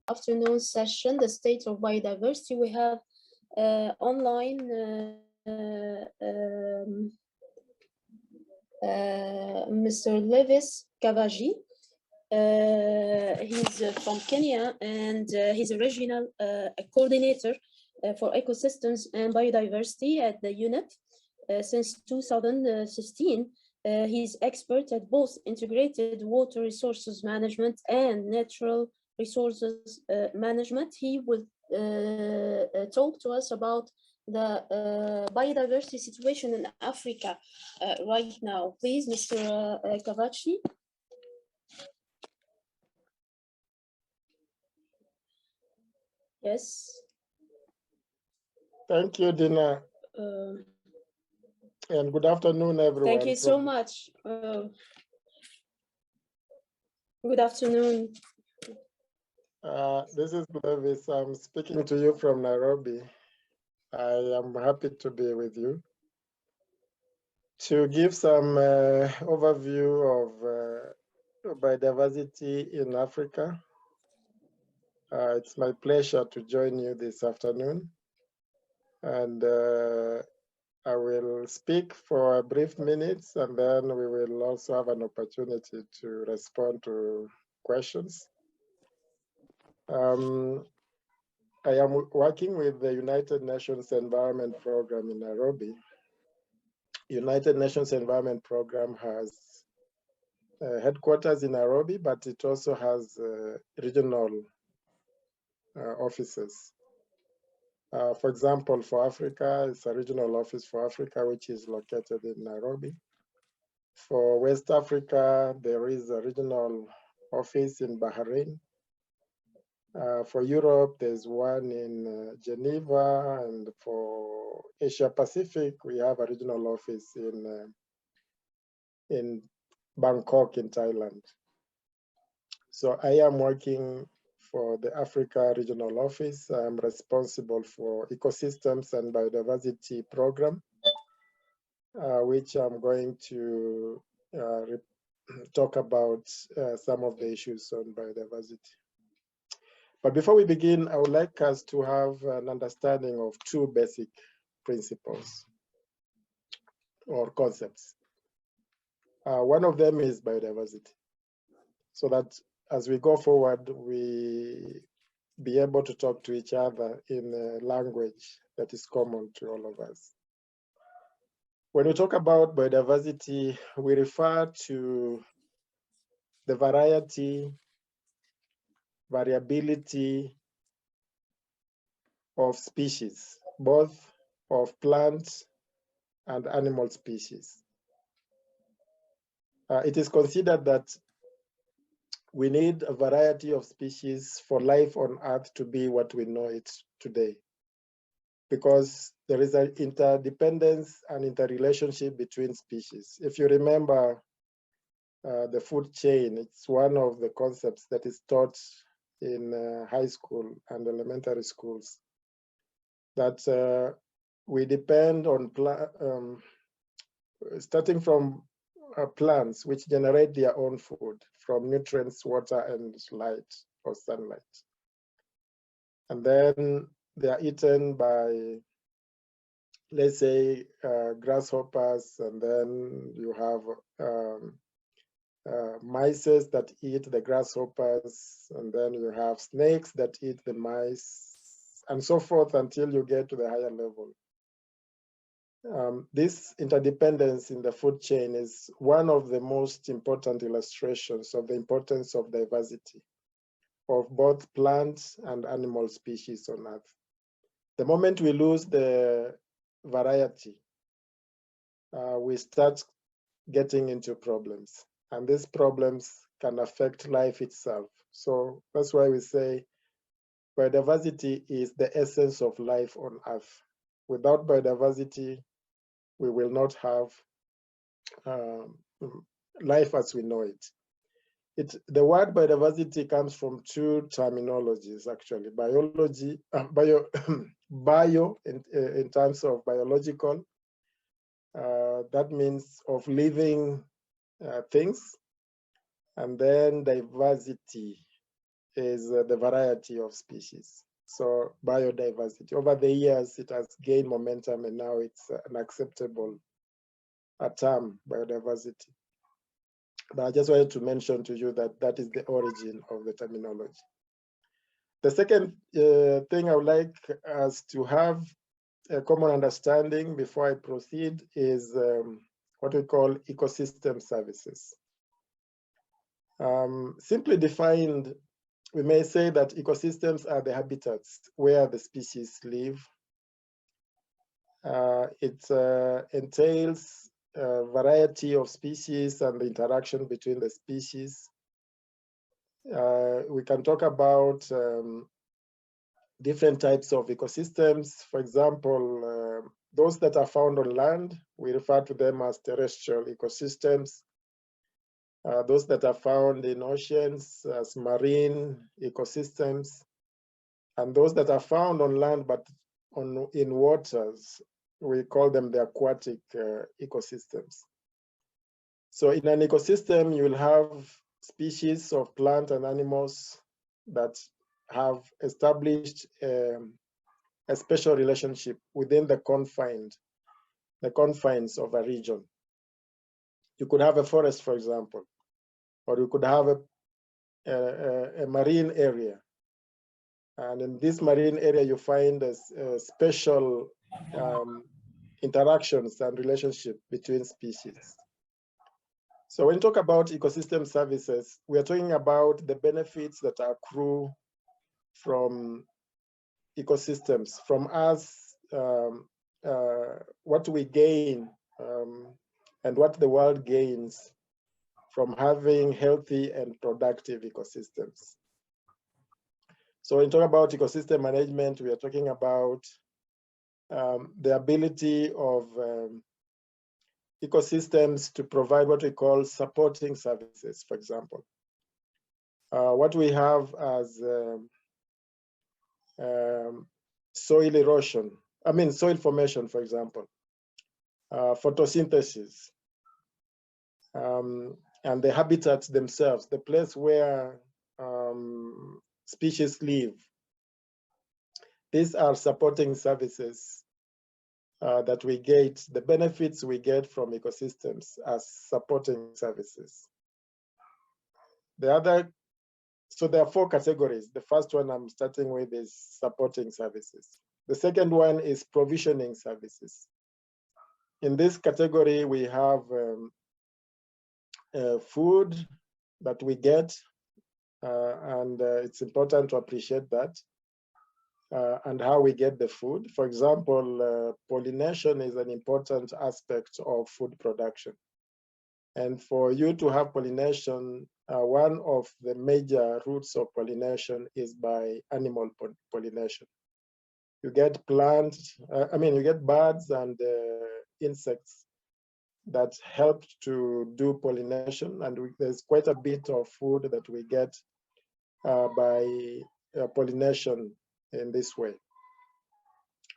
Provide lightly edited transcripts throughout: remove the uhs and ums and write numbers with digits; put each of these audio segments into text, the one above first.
afternoon session, the state of biodiversity. We have online Mr. Levis Kavaji. He's from Kenya, and he's a regional coordinator for ecosystems and biodiversity at the UNEP since 2016. He's expert at both integrated water resources management and natural resources management. He will talk to us about the biodiversity situation in Africa right now. Please, Mr. Kavachi. Yes. Thank you, Dina. And good afternoon, everyone. Thank you so much. Good afternoon. This is Levis. I'm speaking to you from Nairobi. I am happy to be with you to give some overview of biodiversity in Africa. It's my pleasure to join you this afternoon, and I will speak for a brief minutes, and then we will also have an opportunity to respond to questions. I am working with the United Nations Environment Program in Nairobi. United Nations Environment Program has headquarters in Nairobi, but it also has regional offices. For example, for Africa, it's a regional office for Africa, which is located in Nairobi. For West Africa, there is a regional office in Bahrain. For Europe, there's one in Geneva, and for Asia Pacific, we have a regional office in Bangkok in Thailand. So I am working for the Africa Regional Office. I'm responsible for ecosystems and biodiversity program, which I'm going to talk about some of the issues on biodiversity. But before we begin, I would like us to have an understanding of two basic principles or concepts. One of them is biodiversity, so that as we go forward, we be able to talk to each other in a language that is common to all of us. When we talk about biodiversity, we refer to the variability of species, both of plants and animal species. It is considered that we need a variety of species for life on Earth to be what we know it today, because there is an interdependence and interrelationship between species. If you remember the food chain, it's one of the concepts that is taught in high school and elementary schools, that we depend on starting from plants, which generate their own food from nutrients, water, and light or sunlight. And then they are eaten by, let's say, grasshoppers, and then you have mice that eat the grasshoppers, and then you have snakes that eat the mice, and so forth until you get to the higher level. This interdependence in the food chain is one of the most important illustrations of the importance of diversity of both plants and animal species on Earth. The moment we lose the variety, we start getting into problems, and these problems can affect life itself. So that's why we say biodiversity is the essence of life on Earth. Without biodiversity, we will not have life as we know it. The word biodiversity comes from two terminologies, actually. Biology, bio in terms of biological, that means of living things, and then diversity is the variety of species. So biodiversity, over the years, it has gained momentum, and now it's an acceptable term, biodiversity. But I just wanted to mention to you that that is the origin of the terminology. The second thing I would like us to have a common understanding before I proceed is what we call ecosystem services. Simply defined, we may say that ecosystems are the habitats where the species live. It entails a variety of species and the interaction between the species. We can talk about different types of ecosystems. For example, those that are found on land, we refer to them as terrestrial ecosystems. Those that are found in oceans as marine ecosystems, and those that are found on land but in waters, we call them the aquatic ecosystems. So in an ecosystem, you'll have species of plant and animals that have established a special relationship within the confines of a region. You could have a forest, for example, or you could have a marine area. And in this marine area, you find special interactions and relationship between species. So when you talk about ecosystem services, we are talking about the benefits that accrue from ecosystems, from us, what we gain and what the world gains from having healthy and productive ecosystems. So when we talk about ecosystem management, we are talking about the ability of ecosystems to provide what we call supporting services, for example. What we have as soil erosion, soil formation, for example, photosynthesis, and the habitats themselves, the place where species live. These are supporting services that we get, the benefits we get from ecosystems as supporting services. So there are four categories. The first one I'm starting with is supporting services. The second one is provisioning services. In this category, we have food that we get, and it's important to appreciate that. And how we get the food. For example, pollination is an important aspect of food production. And for you to have pollination, one of the major routes of pollination is by animal pollination. You get you get birds and insects that help to do pollination. And there's quite a bit of food that we get by pollination in this way.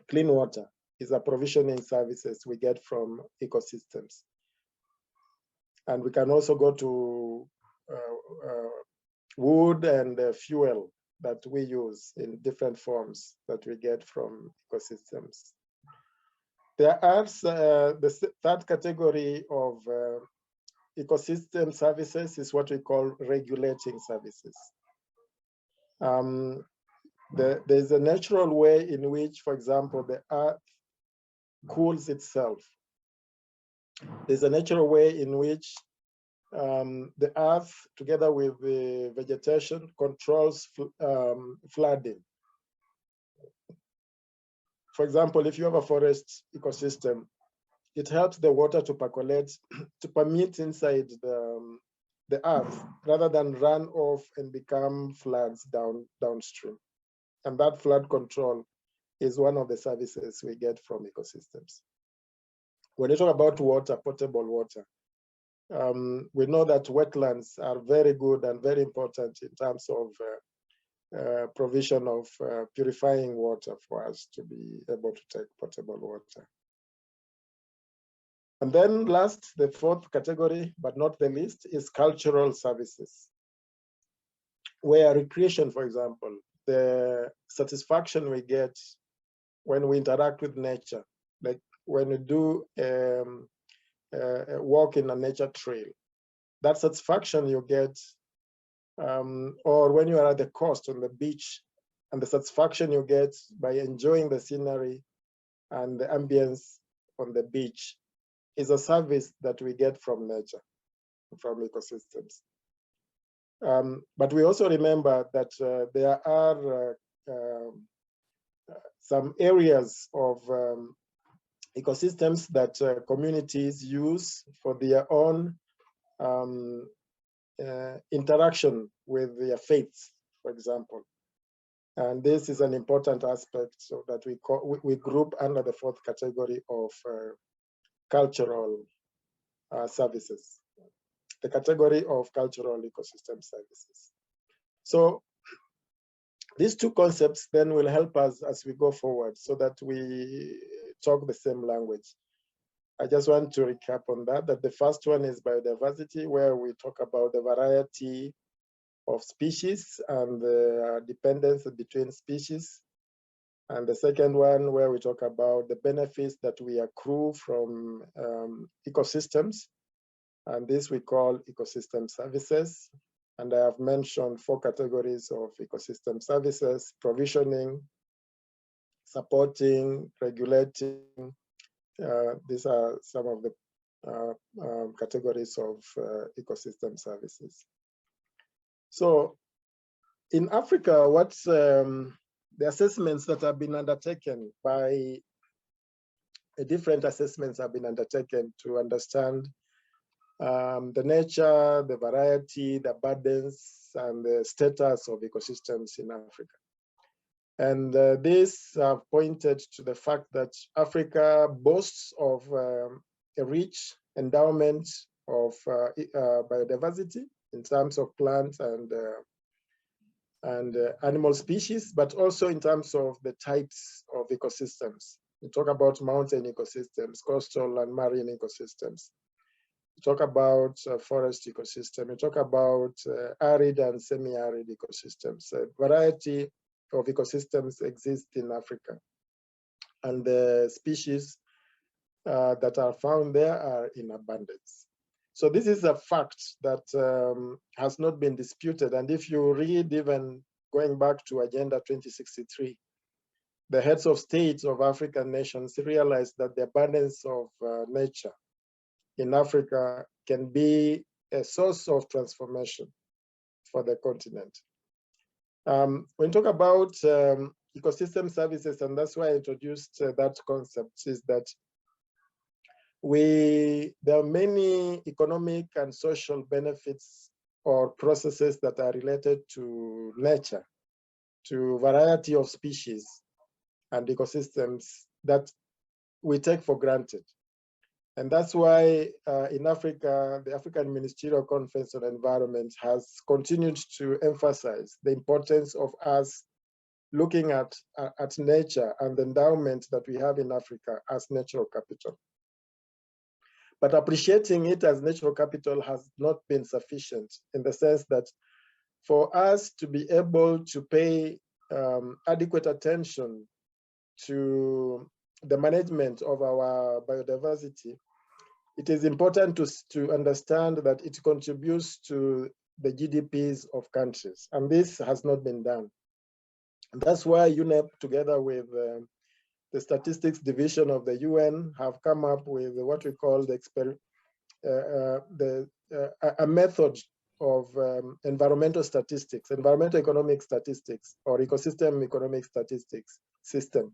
Clean water is a provisioning services we get from ecosystems. And we can also go to wood and fuel that we use in different forms that we get from ecosystems. There are the third category of ecosystem services is what we call regulating services. There's a natural way in which, for example, the earth cools itself. There's a natural way in which the earth, together with the vegetation, controls flooding. For example, if you have a forest ecosystem, it helps the water to percolate, to permeate inside the earth, rather than run off and become floods downstream. And that flood control is one of the services we get from ecosystems. When you talk about water, potable water, we know that wetlands are very good and very important in terms of provision of purifying water for us to be able to take potable water. And then last, the fourth category, but not the least, is cultural services. where recreation, for example, the satisfaction we get when we interact with nature, like when you do a walk in a nature trail, that satisfaction you get, or when you are at the coast on the beach, and the satisfaction you get by enjoying the scenery and the ambience on the beach is a service that we get from nature, from ecosystems. But we also remember that there are some areas of ecosystems that communities use for their own interaction with their faiths, for example. And this is an important aspect, so that we group under the fourth category of cultural services, the category of cultural ecosystem services. So these two concepts then will help us as we go forward, so that we talk the same language. I just want to recap on that the first one is biodiversity, where we talk about the variety of species and the dependence between species. And the second one, where we talk about the benefits that we accrue from ecosystems. And this we call ecosystem services. And I have mentioned 4 categories of ecosystem services: provisioning, supporting, regulating. These are some of the categories of ecosystem services. So in Africa, what's the assessments that have been undertaken by different assessments have been undertaken to understand the nature, the variety, the abundance, and the status of ecosystems in Africa. And this pointed to the fact that Africa boasts of a rich endowment of biodiversity in terms of plants and animal species, but also in terms of the types of ecosystems. We talk about mountain ecosystems, coastal and marine ecosystems. We talk about forest ecosystem. We talk about arid and semi-arid ecosystems. A variety of ecosystems exist in Africa, and the species that are found there are in abundance. So this is a fact that has not been disputed. And if you read, even going back to Agenda 2063, the heads of states of African nations realized that the abundance of nature in Africa can be a source of transformation for the continent. When we talk about ecosystem services, and that's why I introduced that concept, is that there are many economic and social benefits or processes that are related to nature, to variety of species and ecosystems that we take for granted. And that's why in Africa, the African Ministerial Conference on Environment has continued to emphasize the importance of us looking at nature and the endowment that we have in Africa as natural capital. But appreciating it as natural capital has not been sufficient, in the sense that for us to be able to pay adequate attention to the management of our biodiversity, it is important to understand that it contributes to the GDPs of countries, and this has not been done. And that's why UNEP, together with the Statistics Division of the UN, have come up with what we call a method of environmental statistics, environmental economic statistics, or ecosystem economic statistics system,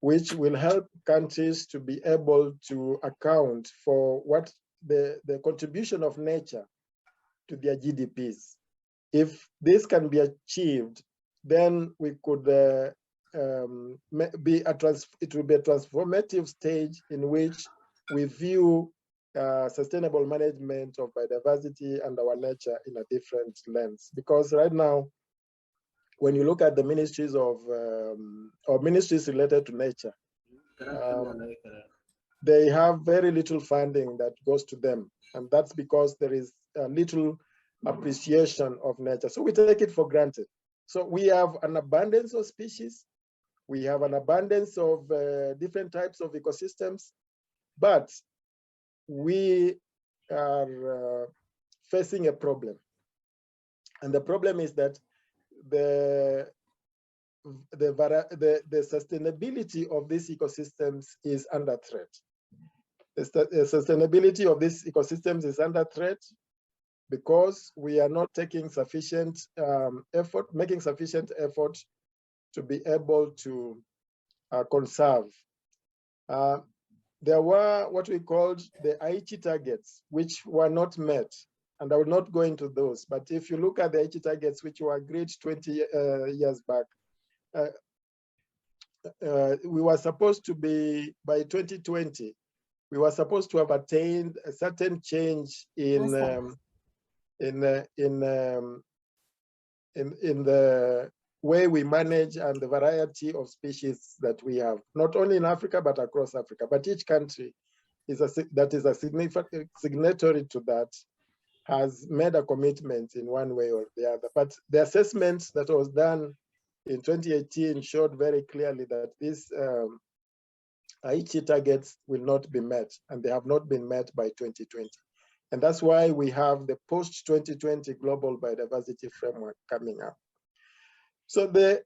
which will help countries to be able to account for what the contribution of nature to their GDPs. If this can be achieved, then we could it will be a transformative stage in which we view sustainable management of biodiversity and our nature in a different lens. Because right now, when you look at the ministries of or ministries related to nature, they have very little funding that goes to them, and that's because there is little appreciation of nature. So we take it for granted. So we have an abundance of species. We have an abundance of different types of ecosystems, but we are facing a problem. And the problem is that the sustainability of these ecosystems is under threat. The sustainability of these ecosystems is under threat because we are not taking sufficient making sufficient effort to be able to conserve. There were what we called the Aichi targets, which were not met. And I will not go into those, but if you look at the Aichi targets, which were agreed 20 years back, we were supposed to be, by 2020, we were supposed to have attained a certain change in the way we manage and the variety of species that we have, not only in Africa, but across Africa. But each country that is a signatory to that has made a commitment in one way or the other. But the assessment that was done in 2018 showed very clearly that these Aichi targets will not be met, and they have not been met by 2020. And that's why we have the post-2020 Global Biodiversity Framework coming up. So the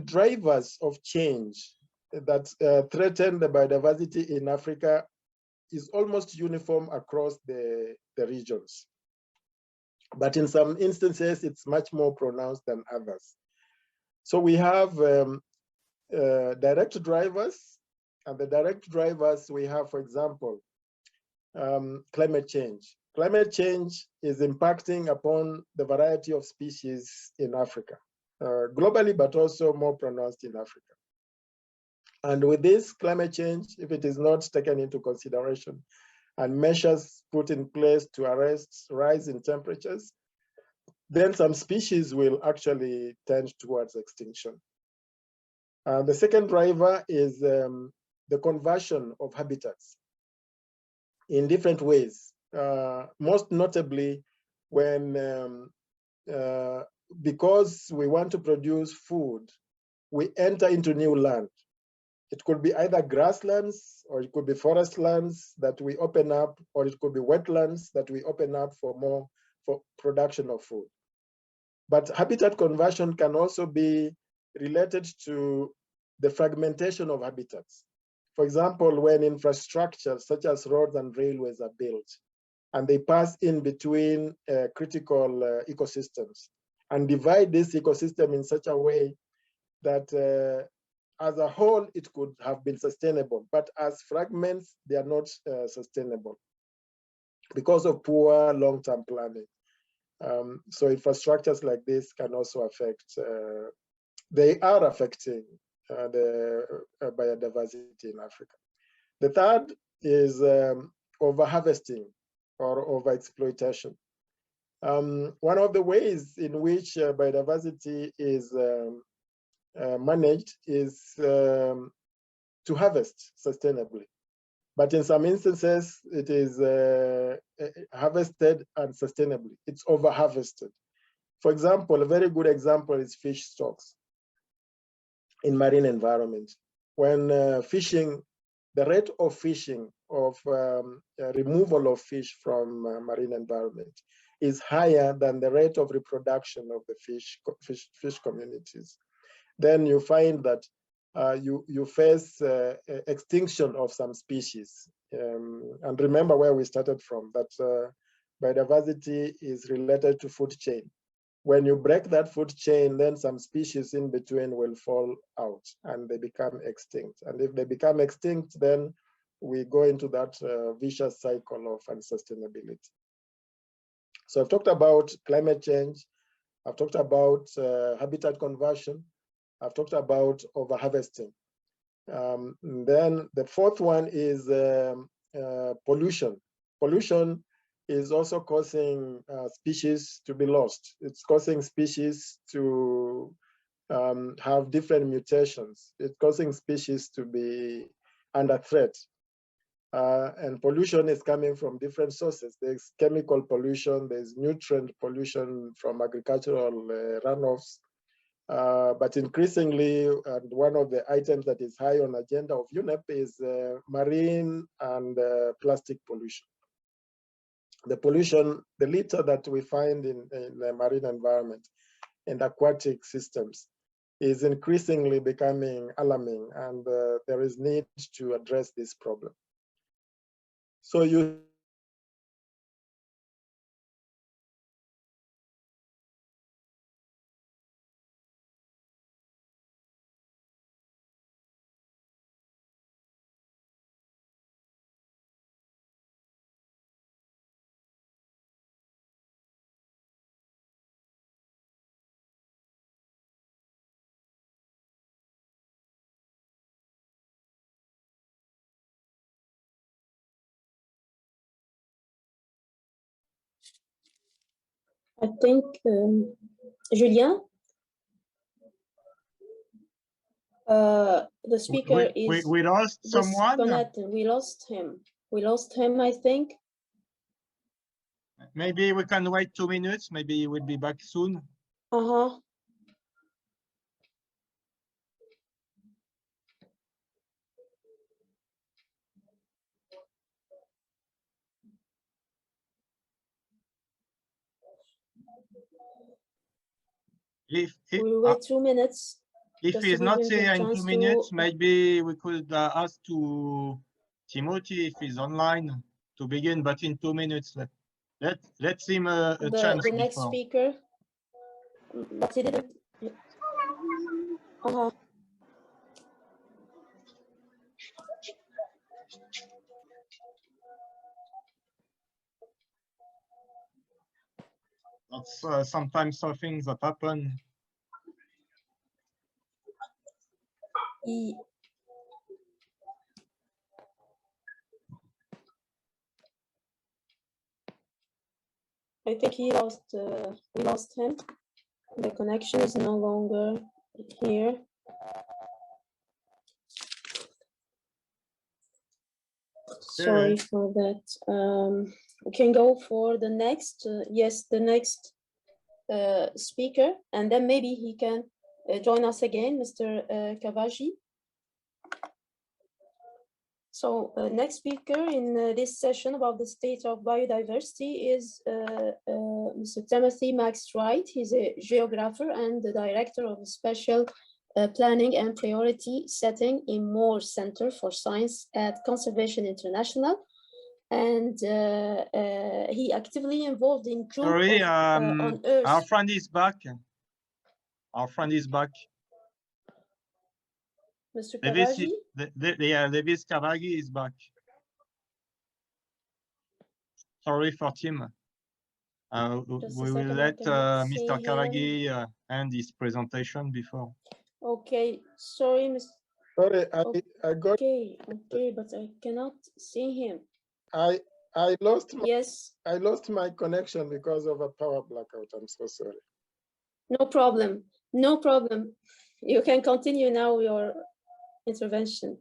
drivers of change that threaten the biodiversity in Africa is almost uniform across the regions. But in some instances, it's much more pronounced than others. So we have direct drivers, and the direct drivers we have, for example, climate change. Climate change is impacting upon the variety of species in Africa, globally, but also more pronounced in Africa. And with this climate change, if it is not taken into consideration and measures put in place to arrest rise in temperatures, then some species will actually tend towards extinction. The second driver is the conversion of habitats in different ways, most notably when, because we want to produce food, we enter into new land. It could be either grasslands, or it could be forest lands that we open up, or it could be wetlands that we open up for production of food. But habitat conversion can also be related to the fragmentation of habitats. For example, when infrastructure such as roads and railways are built, and they pass in between critical ecosystems and divide this ecosystem in such a way that as a whole, it could have been sustainable, but as fragments, they are not sustainable because of poor long-term planning. So infrastructures like this can also affect, they are affecting the biodiversity in Africa. The third is over-harvesting or over-exploitation. One of the ways in which biodiversity is managed is to harvest sustainably. But in some instances, it is harvested unsustainably. It's over-harvested. For example, a very good example is fish stocks in marine environment. When fishing, the rate of fishing, of removal of fish from marine environment is higher than the rate of reproduction of the fish communities. Then you find that you face extinction of some species. And remember where we started from, that biodiversity is related to food chain. When you break that food chain, then some species in between will fall out and they become extinct. And if they become extinct, then we go into that vicious cycle of unsustainability. So I've talked about climate change. I've talked about habitat conversion. I've talked about over-harvesting. Then the fourth one is pollution. Pollution is also causing species to be lost. It's causing species to have different mutations. It's causing species to be under threat. And pollution is coming from different sources. There's chemical pollution, there's nutrient pollution from agricultural runoffs. But increasingly, and one of the items that is high on the agenda of UNEP is marine and plastic pollution. The pollution, the litter that we find in the marine environment and aquatic systems is increasingly becoming alarming, and there is need to address this problem. So you I think Julien, the speaker we lost someone. We lost him. We lost him, I think. Maybe we can wait 2 minutes. Maybe he will be back soon. Uh-huh. We'll wait 2 minutes. If he's not here in 2 minutes, maybe we could ask to Timothy if he's online to begin, but in 2 minutes, let's him a chance. The next before. speaker, but he didn't. That's sometimes some things that happen. I think we lost him. The connection is no longer here. Sorry for that. We can go for the next, yes, the next speaker, and then maybe he can join us again, Mr. Kavaji. So next speaker in this session about the state of biodiversity is Mr. Timothy Max Wright. He's a geographer and the director of a special planning and priority setting in Moore Center for Science at Conservation International. And he actively involved in group on Earth. Our friend is back. Our friend is back. Mr. Kavaji? Davis Kavagi is back. Sorry for Tim. We will let Mr. Kavagi end his presentation before. Okay, sorry, Mr. Sorry, I got. Okay, but I cannot see him. I lost. Yes. I lost my connection because of a power blackout. I'm so sorry. No problem. No problem. You can continue now your intervention.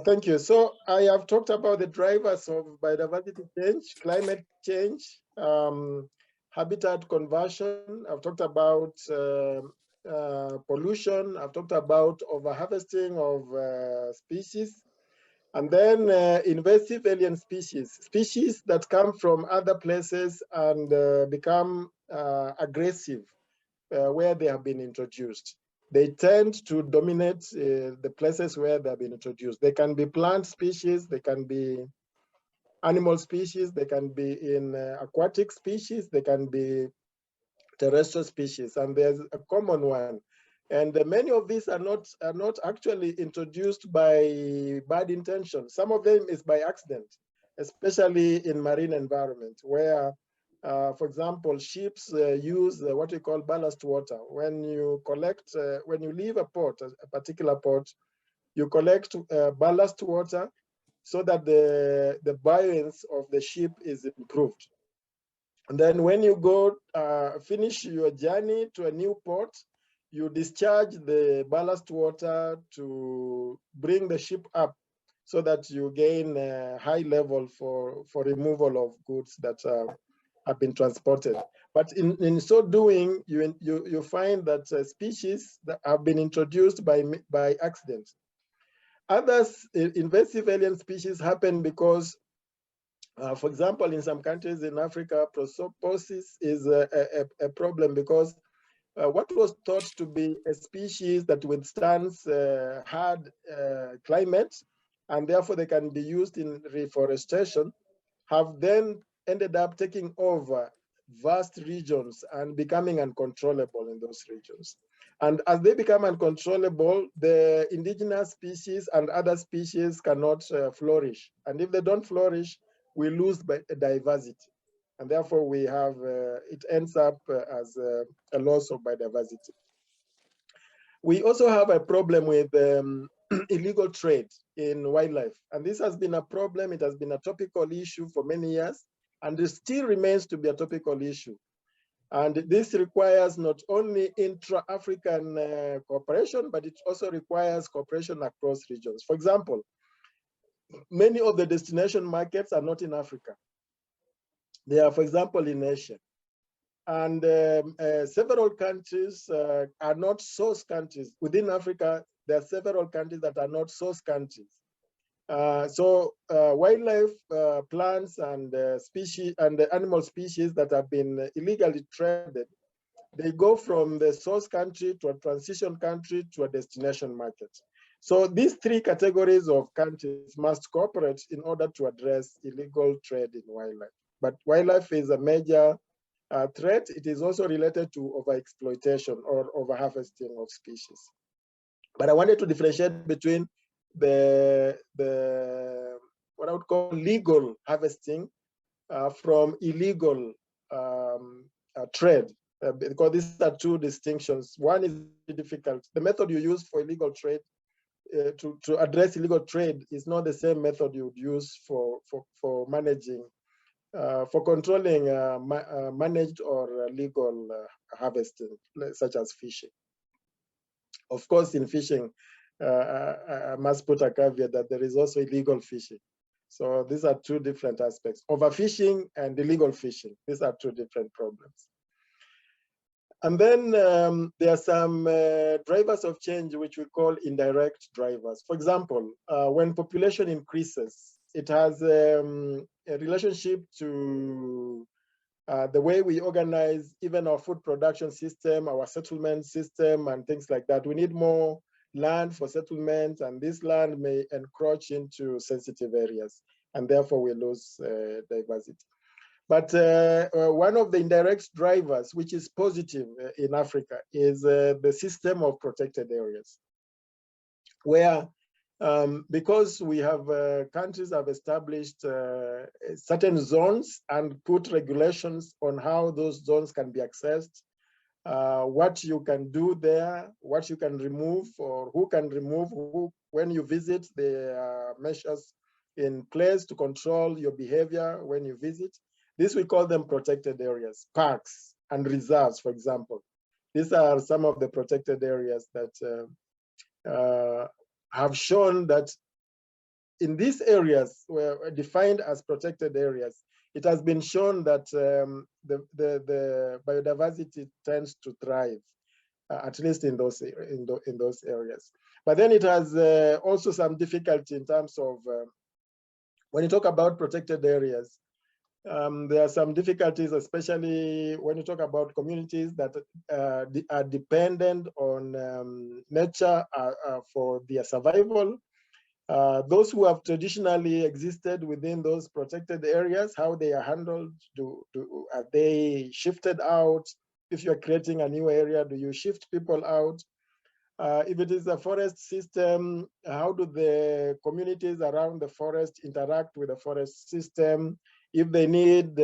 Thank you. So I have talked about the drivers of biodiversity change, climate change, habitat conversion. I've talked about pollution. I've talked about overharvesting of species. And then invasive alien species, species that come from other places and become aggressive where they have been introduced. They tend to dominate the places where they have been introduced. They can be plant species, they can be animal species, they can be in aquatic species, they can be terrestrial species, and there's a common one. And many of these are not actually introduced by bad intention. Some of them is by accident, especially in marine environment, where, for example, ships use what we call ballast water. When you collect, when you leave a port, a particular port, you collect ballast water so that the buoyancy of the ship is improved. And then when you go finish your journey to a new port, you discharge the ballast water to bring the ship up so that you gain a high level for removal of goods that have been transported. But in so doing, you find that species that have been introduced by accident. Others, invasive alien species happen because, for example, in some countries in Africa, prosopis is a problem because what was thought to be a species that withstands hard climate, and therefore they can be used in reforestation, have then ended up taking over vast regions and becoming uncontrollable in those regions. And as they become uncontrollable, the indigenous species and other species cannot flourish. And if they don't flourish, we lose diversity. And therefore we have, it ends up as a loss of biodiversity. We also have a problem with illegal trade in wildlife. And this has been a problem. It has been a topical issue for many years, and it still remains to be a topical issue. And this requires not only intra-African cooperation, but it also requires cooperation across regions. For example, many of the destination markets are not in Africa. They are, for example, in Asia. And several countries are not source countries. Within Africa, there are several countries that are not source countries. So wildlife, plants, and species and animal species that have been illegally traded, they go from the source country to a transition country to a destination market. So these three categories of countries must cooperate in order to address illegal trade in wildlife. But wildlife is a major threat. It is also related to overexploitation or overharvesting of species. But I wanted to differentiate between the what I would call legal harvesting from illegal trade, because these are two distinctions. One is difficult. The method you use for illegal trade to address illegal trade is not the same method you would use for managing, for controlling managed or legal harvesting, such as fishing. Of course, in fishing, I must put a caveat that there is also illegal fishing. So these are two different aspects. Overfishing and illegal fishing, these are two different problems. And then there are some drivers of change which we call indirect drivers. For example, when population increases, it has a relationship to the way we organize even our food production system, our settlement system, and things like that. We need more land for settlement, and this land may encroach into sensitive areas, and therefore we lose diversity. But one of the indirect drivers, which is positive in Africa, is the system of protected areas, where because we have countries have established certain zones and put regulations on how those zones can be accessed, what you can do there, what you can remove, or who can remove who. When you visit, there are measures in place to control your behavior when you visit. This, we call them protected areas, parks and reserves, for example. These are some of the protected areas that have shown that in these areas were defined as protected areas, it has been shown that the biodiversity tends to thrive, at least in those areas. But then it has also some difficulty in terms of when you talk about protected areas. There are some difficulties, especially when you talk about communities that are dependent on nature for their survival. Those who have traditionally existed within those protected areas, how they are handled, are they shifted out? If you're creating a new area, do you shift people out? If it is a forest system, how do the communities around the forest interact with the forest system? If they need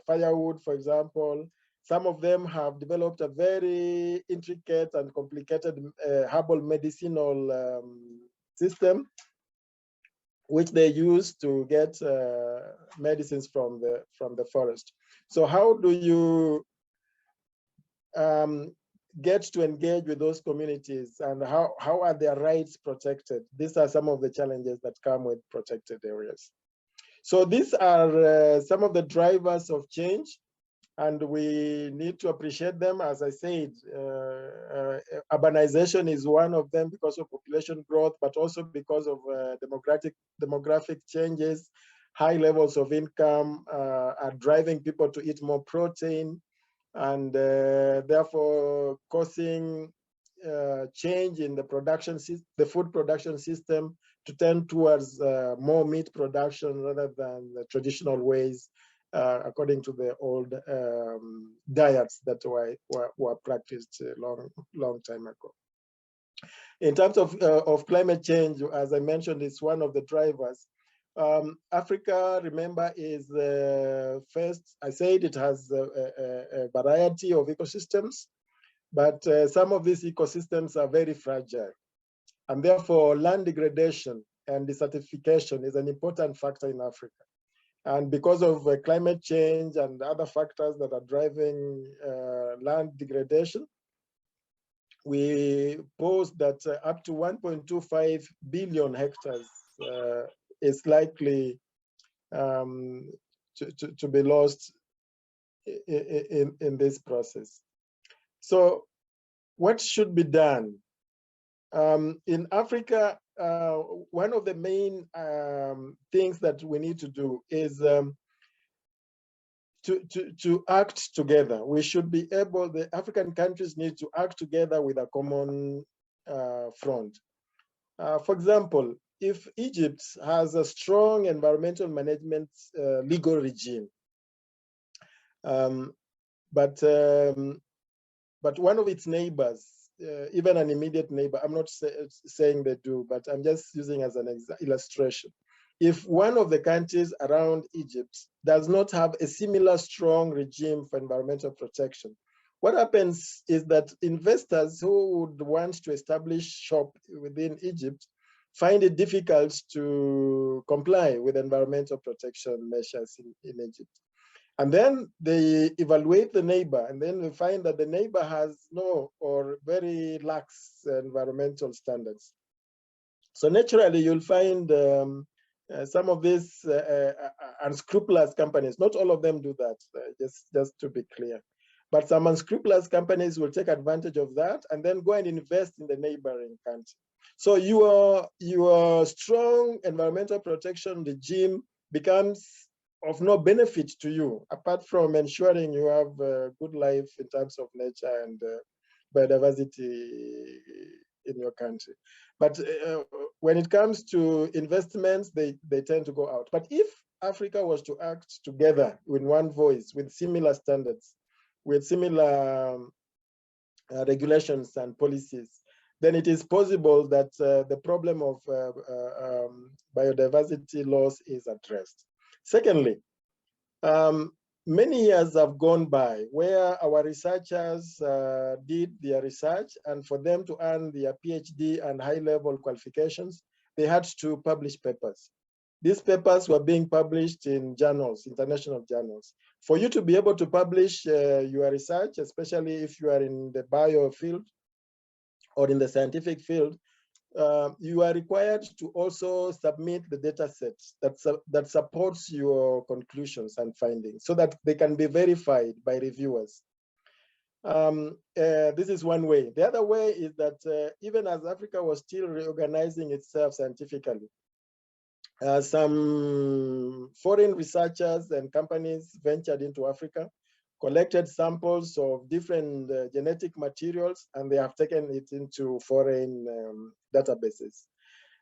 firewood, for example, some of them have developed a very intricate and complicated herbal medicinal system, which they use to get medicines from the forest. So how do you get to engage with those communities and how are their rights protected? These are some of the challenges that come with protected areas. So these are some of the drivers of change, and we need to appreciate them. As I said, urbanization is one of them because of population growth, but also because of demographic changes. High levels of income are driving people to eat more protein, and therefore causing change in the food production system to tend towards more meat production rather than the traditional ways, according to the old diets that were practiced a long time ago. In terms of climate change, as I mentioned, it's one of the drivers. Africa, remember, is the first. I said it has a variety of ecosystems, but some of these ecosystems are very fragile. And therefore, land degradation and desertification is an important factor in Africa. And because of climate change and other factors that are driving land degradation, we pose that up to 1.25 billion hectares is likely to be lost in this process. So what should be done? In Africa, one of the main things that we need to do is to act together. We should be able, the African countries need to act together with a common front. For example, if Egypt has a strong environmental management legal regime, but one of its neighbors, even an immediate neighbor, I'm not saying they do, but I'm just using as an illustration. If one of the countries around Egypt does not have a similar strong regime for environmental protection, what happens is that investors who would want to establish shop within Egypt find it difficult to comply with environmental protection measures in Egypt. And then they evaluate the neighbor, and then they find that the neighbor has no or very lax environmental standards. So naturally, you'll find some of these unscrupulous companies, not all of them do that, just to be clear, but some unscrupulous companies will take advantage of that and then go and invest in the neighboring country. So your strong environmental protection regime becomes of no benefit to you, apart from ensuring you have a good life in terms of nature and biodiversity in your country. But when it comes to investments, they tend to go out. But if Africa was to act together with one voice, with similar standards, with similar regulations and policies, then it is possible that the problem of biodiversity loss is addressed. Secondly, many years have gone by where our researchers did their research, and for them to earn their PhD and high-level qualifications, they had to publish papers. These papers were being published in journals, international journals. For you to be able to publish your research, especially if you are in the bio field or in the scientific field, you are required to also submit the data set that supports your conclusions and findings so that they can be verified by reviewers. This is one way. The other way is that even as Africa was still reorganizing itself scientifically, some foreign researchers and companies ventured into Africa, collected samples of different genetic materials, and they have taken it into foreign databases.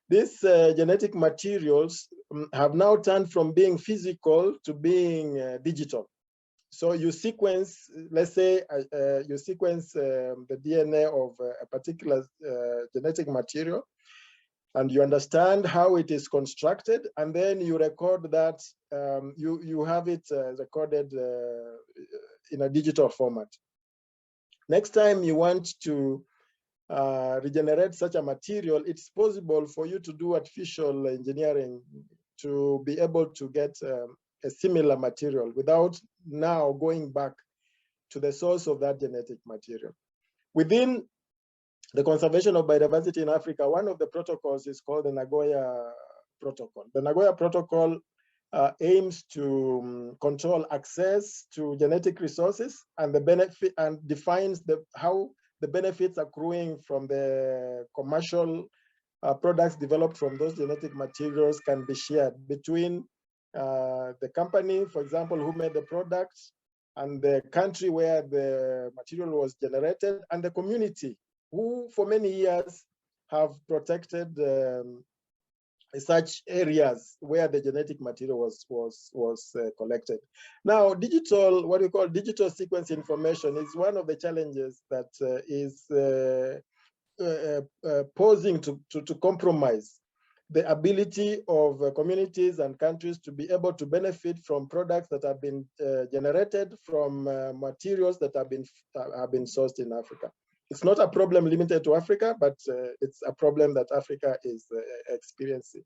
These genetic materials have now turned from being physical to being digital. So you sequence, let's say, you sequence the DNA of a particular genetic material, and you understand how it is constructed, and then you record that, you have it recorded in a digital format. Next time you want to regenerate such a material, it's possible for you to do artificial engineering to be able to get a similar material without now going back to the source of that genetic material. Within the conservation of biodiversity in Africa, one of the protocols is called the Nagoya Protocol. The Nagoya Protocol aims to control access to genetic resources and the benefit, and defines how the benefits accruing from the commercial products developed from those genetic materials can be shared between the company, for example, who made the product, and the country where the material was generated, and the community who for many years have protected such areas where the genetic material was collected. Now, what we call digital sequence information is one of the challenges that is posing to compromise the ability of communities and countries to be able to benefit from products that have been generated from materials that have been sourced in Africa. It's not a problem limited to Africa, but it's a problem that Africa is experiencing.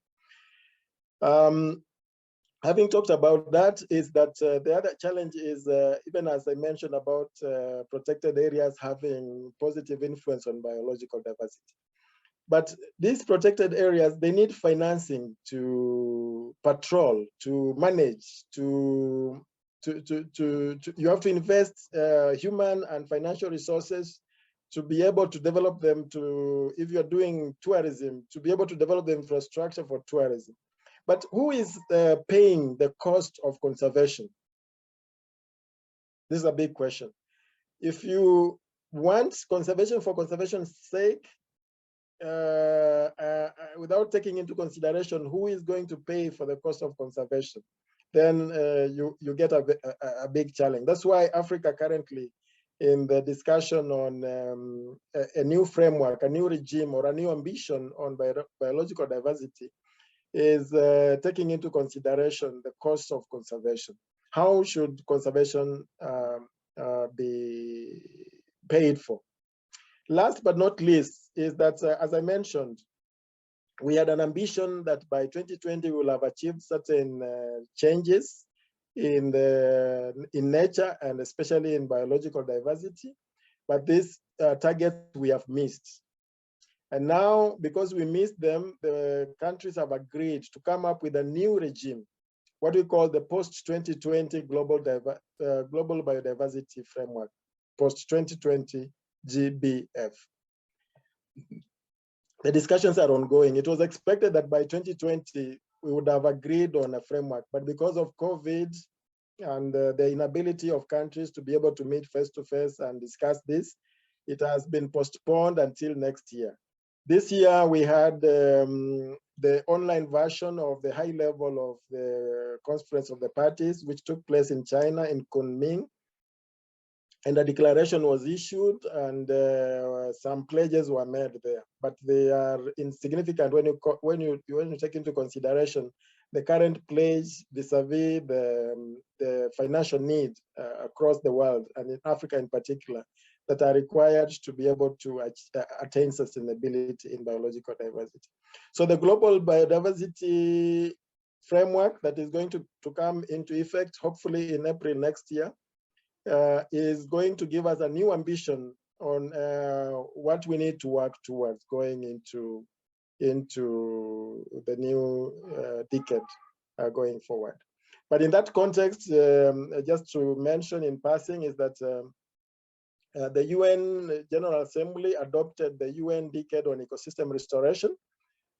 Having talked about that, is that the other challenge is, even as I mentioned about protected areas having positive influence on biological diversity. But these protected areas, they need financing to patrol, to manage, you have to invest human and financial resources to be able to develop them, if you're doing tourism, to be able to develop the infrastructure for tourism. But who is paying the cost of conservation? This is a big question. If you want conservation for conservation's sake, without taking into consideration who is going to pay for the cost of conservation, then you get a big challenge. That's why Africa currently, in the discussion on a new framework, a new regime, or a new ambition on biological diversity, is taking into consideration the cost of conservation. How should conservation be paid for? Last but not least is that, as I mentioned, we had an ambition that by 2020 we will have achieved certain changes in nature, and especially in biological diversity. But this target we have missed. And now, because we missed them, the countries have agreed to come up with a new regime, what we call the post-2020 global biodiversity framework, post-2020 GBF. The discussions are ongoing. It was expected that by 2020, we would have agreed on a framework, but because of COVID and the inability of countries to be able to meet face-to-face and discuss this, it has been postponed until next year. This year, we had the online version of the high level of the Conference of the Parties, which took place in China, in Kunming. And a declaration was issued, and some pledges were made there. But they are insignificant when you take into consideration the current pledge vis-a-vis the financial need across the world, and in Africa in particular, that are required to be able to attain sustainability in biological diversity. So the global biodiversity framework that is going to come into effect, hopefully in April next year, is going to give us a new ambition on what we need to work towards going into the new decade going forward. But in that context, just to mention in passing is that the UN General Assembly adopted the UN Decade on Ecosystem Restoration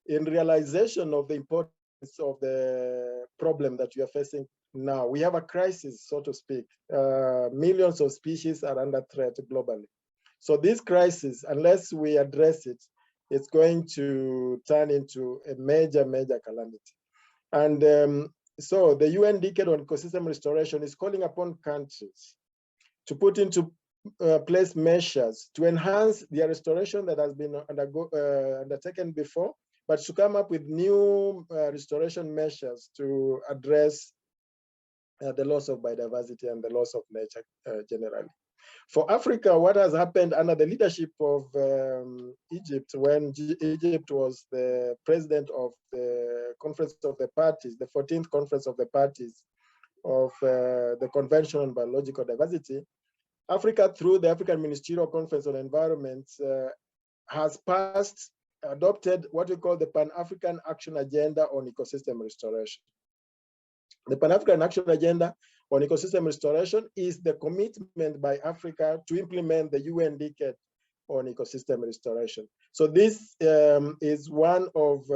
in realization of the importance of the problem that we are facing now. We have a crisis, so to speak. Millions of species are under threat globally. So this crisis, unless we address it, it's going to turn into a major, major calamity. And so the UN Decade on Ecosystem Restoration is calling upon countries to put into place measures to enhance the restoration that has been undertaken before, but to come up with new restoration measures to address the loss of biodiversity and the loss of nature generally. For Africa, what has happened under the leadership of Egypt, when Egypt was the president of the Conference of the Parties, the 14th Conference of the Parties of the Convention on Biological Diversity, Africa, through the African Ministerial Conference on Environment, has adopted what we call the Pan-African Action Agenda on Ecosystem Restoration. The Pan-African Action Agenda on Ecosystem Restoration is the commitment by Africa to implement the UN Decade on Ecosystem Restoration. So this is one of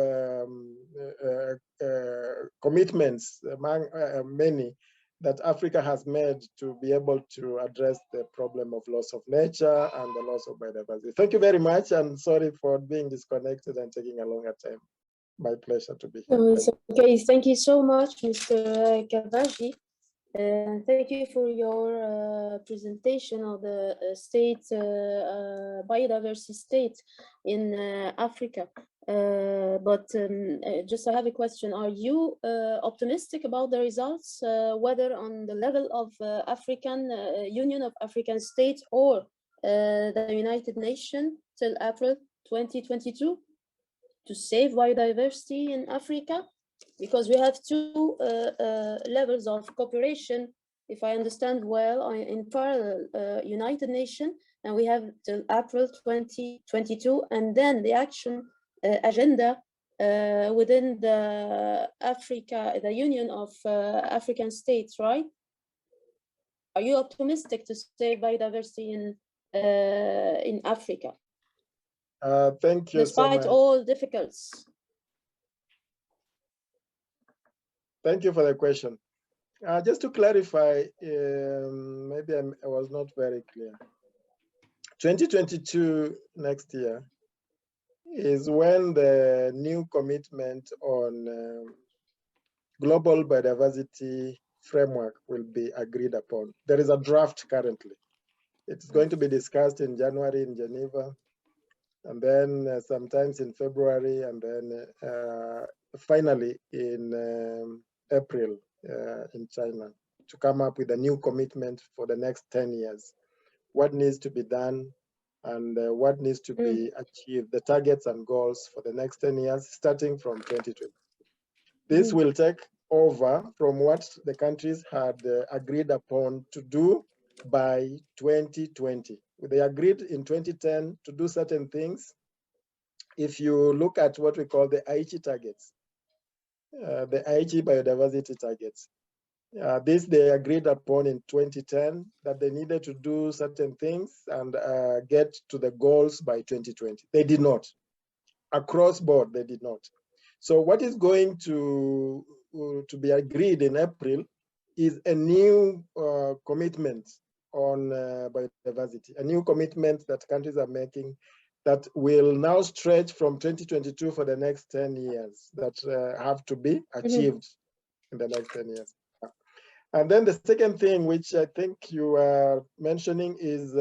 commitments among many that Africa has made to be able to address the problem of loss of nature and the loss of biodiversity. Thank you very much, and sorry for being disconnected and taking a longer time. My pleasure to be here. It's okay. Thank you so much, Mr. Kavaji. Thank you for your presentation of the state, biodiversity state in Africa. Just I have a question. Are you optimistic about the results, whether on the level of African Union of African States or the United Nations till April 2022 to save biodiversity in Africa? Because we have two levels of cooperation, if I understand well, in parallel, United Nations, and we have till April 2022, and then the action agenda within the Union of African States, right? Are you optimistic to save biodiversity in Africa? Thank you. Despite all difficulties. Thank you for the question. Just to clarify, maybe I was not very clear. 2022, next year, is when the new commitment on global biodiversity framework will be agreed upon. There is a draft currently. It's going to be discussed in January in Geneva, and then sometimes in February, and then finally in April in China, to come up with a new commitment for the next 10 years. What needs to be done and what needs to be achieved, the targets and goals for the next 10 years, starting from 2020. This will take over from what the countries had agreed upon to do by 2020. They agreed in 2010 to do certain things. If you look at what we call the Aichi targets, the Aichi biodiversity targets, this they agreed upon in 2010 that they needed to do certain things and get to the goals by 2020. They did not. Across board, they did not. So what is going to be agreed in April is a new commitment on biodiversity, a new commitment that countries are making that will now stretch from 2022 for the next 10 years that have to be achieved in the next 10 years. And then the second thing, which I think you are mentioning, is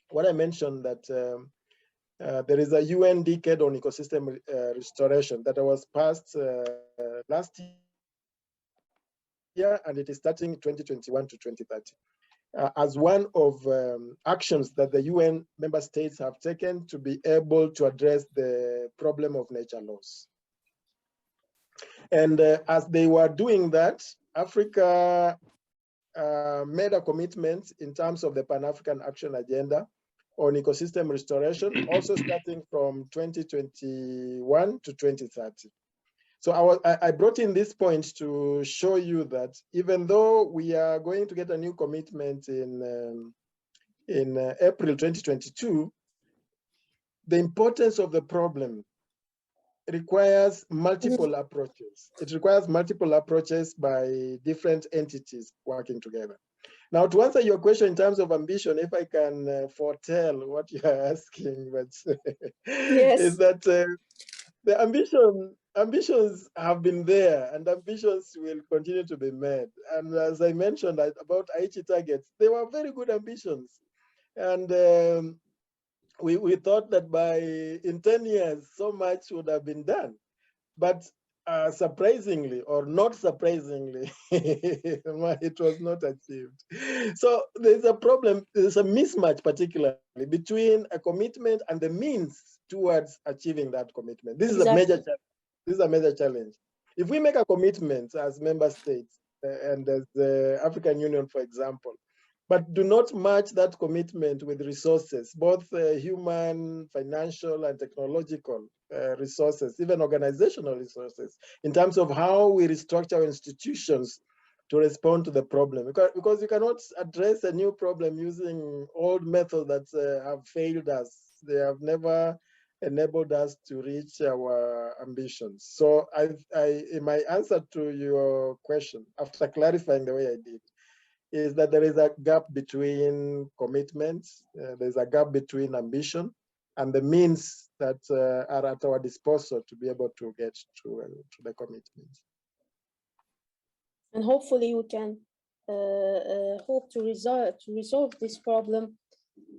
what I mentioned, that there is a UN Decade on Ecosystem Restoration that was passed last year, and it is starting 2021 to 2030. As one of actions that the UN member states have taken to be able to address the problem of nature loss. And as they were doing that, Africa made a commitment in terms of the Pan-African Action Agenda on ecosystem restoration, also starting from 2021 to 2030. So I brought in this point to show you that even though we are going to get a new commitment in April 2022, the importance of the problem requires multiple approaches. It requires multiple approaches by different entities working together. Now, to answer your question in terms of ambition, if I can foretell what you are asking, but yes, is that the ambitions have been there, and ambitions will continue to be made. And as I mentioned about Aichi targets, they were very good ambitions. And we thought that in 10 years, so much would have been done. But surprisingly, or not surprisingly, it was not achieved. So there's a problem, there's a mismatch particularly between a commitment and the means towards achieving that commitment. This is a major challenge. This is a major challenge. If we make a commitment as member states, and as the African Union, for example, but do not match that commitment with resources, both human, financial, and technological resources, even organizational resources, in terms of how we restructure our institutions to respond to the problem. Because you cannot address a new problem using old methods that have failed us. They have never enabled us to reach our ambitions. So in my answer to your question, after clarifying the way I did, is that there is a gap between commitments, there's a gap between ambition and the means that are at our disposal to be able to get to the commitment. And hopefully we can hope to resolve this problem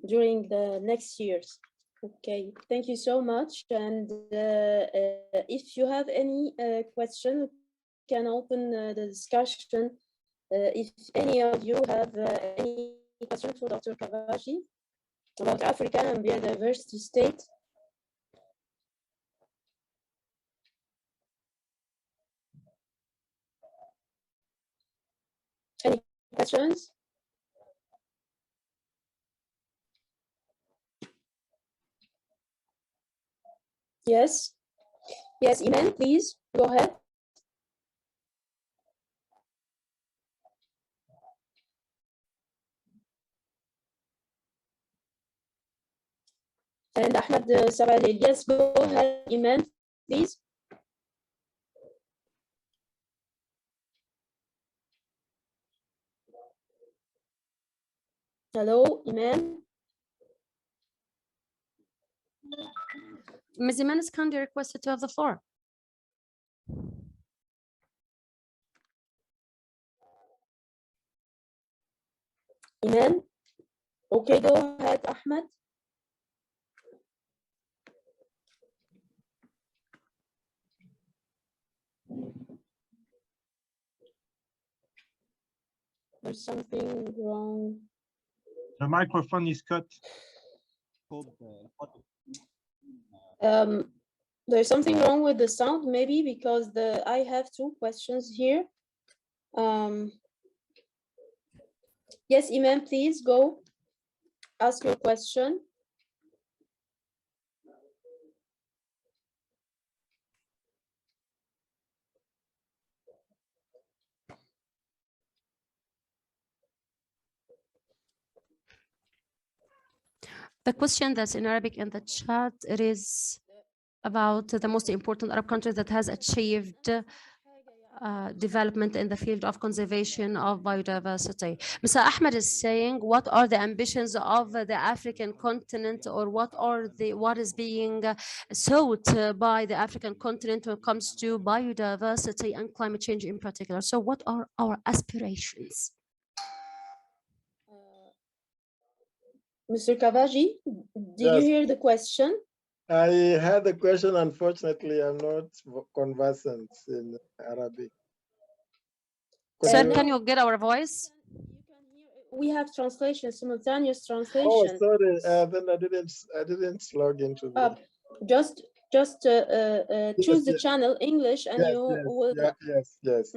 during the next years. Okay, thank you so much. And if you have any question, we can open the discussion. If any of you have any question for Dr. Kavaji about Africa and biodiversity state. Any questions? Yes. Yes, Iman, please go ahead. And Ahmed Sabalil, yes, go ahead, Iman, please. Hello, Iman. Ms. Iman is kindly requested to have the floor. Iman? Okay, go ahead, Ahmed. There's something wrong. The microphone is cut. There's something wrong with the sound, maybe because I have two questions here. Yes, Iman, please go ask your question. The question that's in Arabic in the chat, it is about the most important Arab country that has achieved development in the field of conservation of biodiversity. Mr. Ahmed is saying, what are the ambitions of the African continent, or what is being sought by the African continent when it comes to biodiversity and climate change in particular? So what are our aspirations? Mr. Kavaji, did you hear the question? I had the question. Unfortunately, I'm not conversant in Arabic. Sir, can you get our voice? We have translation, simultaneous translation. Oh, sorry. Then I didn't log into the. Just choose the channel English, and yes, you will. Yes.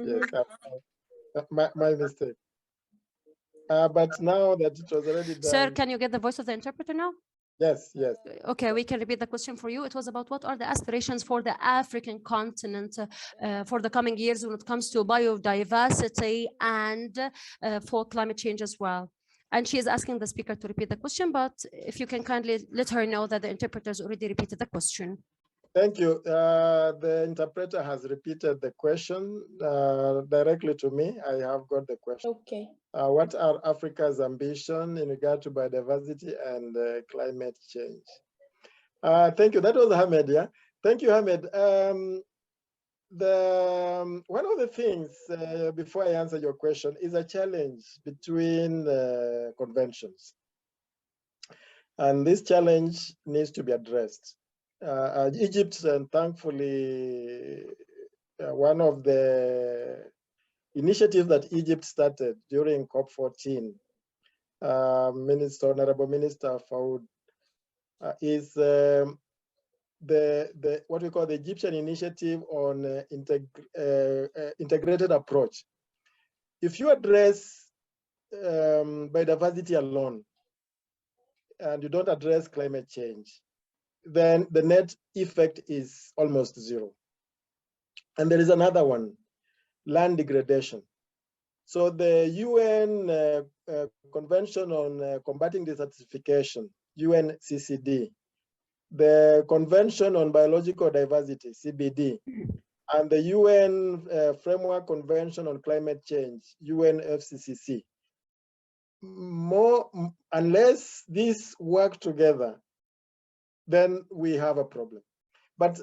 My mistake. But now that it was already done. Sir, can you get the voice of the interpreter now? Yes. Okay, we can repeat the question for you. It was about what are the aspirations for the African continent for the coming years when it comes to biodiversity and for climate change as well. And she is asking the speaker to repeat the question, but if you can kindly let her know that the interpreters already repeated the question. Thank you. The interpreter has repeated the question directly to me. I have got the question. Okay. What are Africa's ambition in regard to biodiversity and climate change? Thank you. That was Hamed, yeah? Thank you, Hamed. One of the things, before I answer your question, is a challenge between conventions. And this challenge needs to be addressed. Egypt, and thankfully, one of the initiatives that Egypt started during COP14, Honorable Minister Faoud, is what we call the Egyptian Initiative on integrated approach. If you address biodiversity alone, and you don't address climate change, then the net effect is almost zero. And there is another one, land degradation. So the UN Convention on Combating Desertification, UNCCD, the Convention on Biological Diversity, CBD, and the UN Framework Convention on Climate Change, UNFCCC. Unless these work together, then we have a problem. But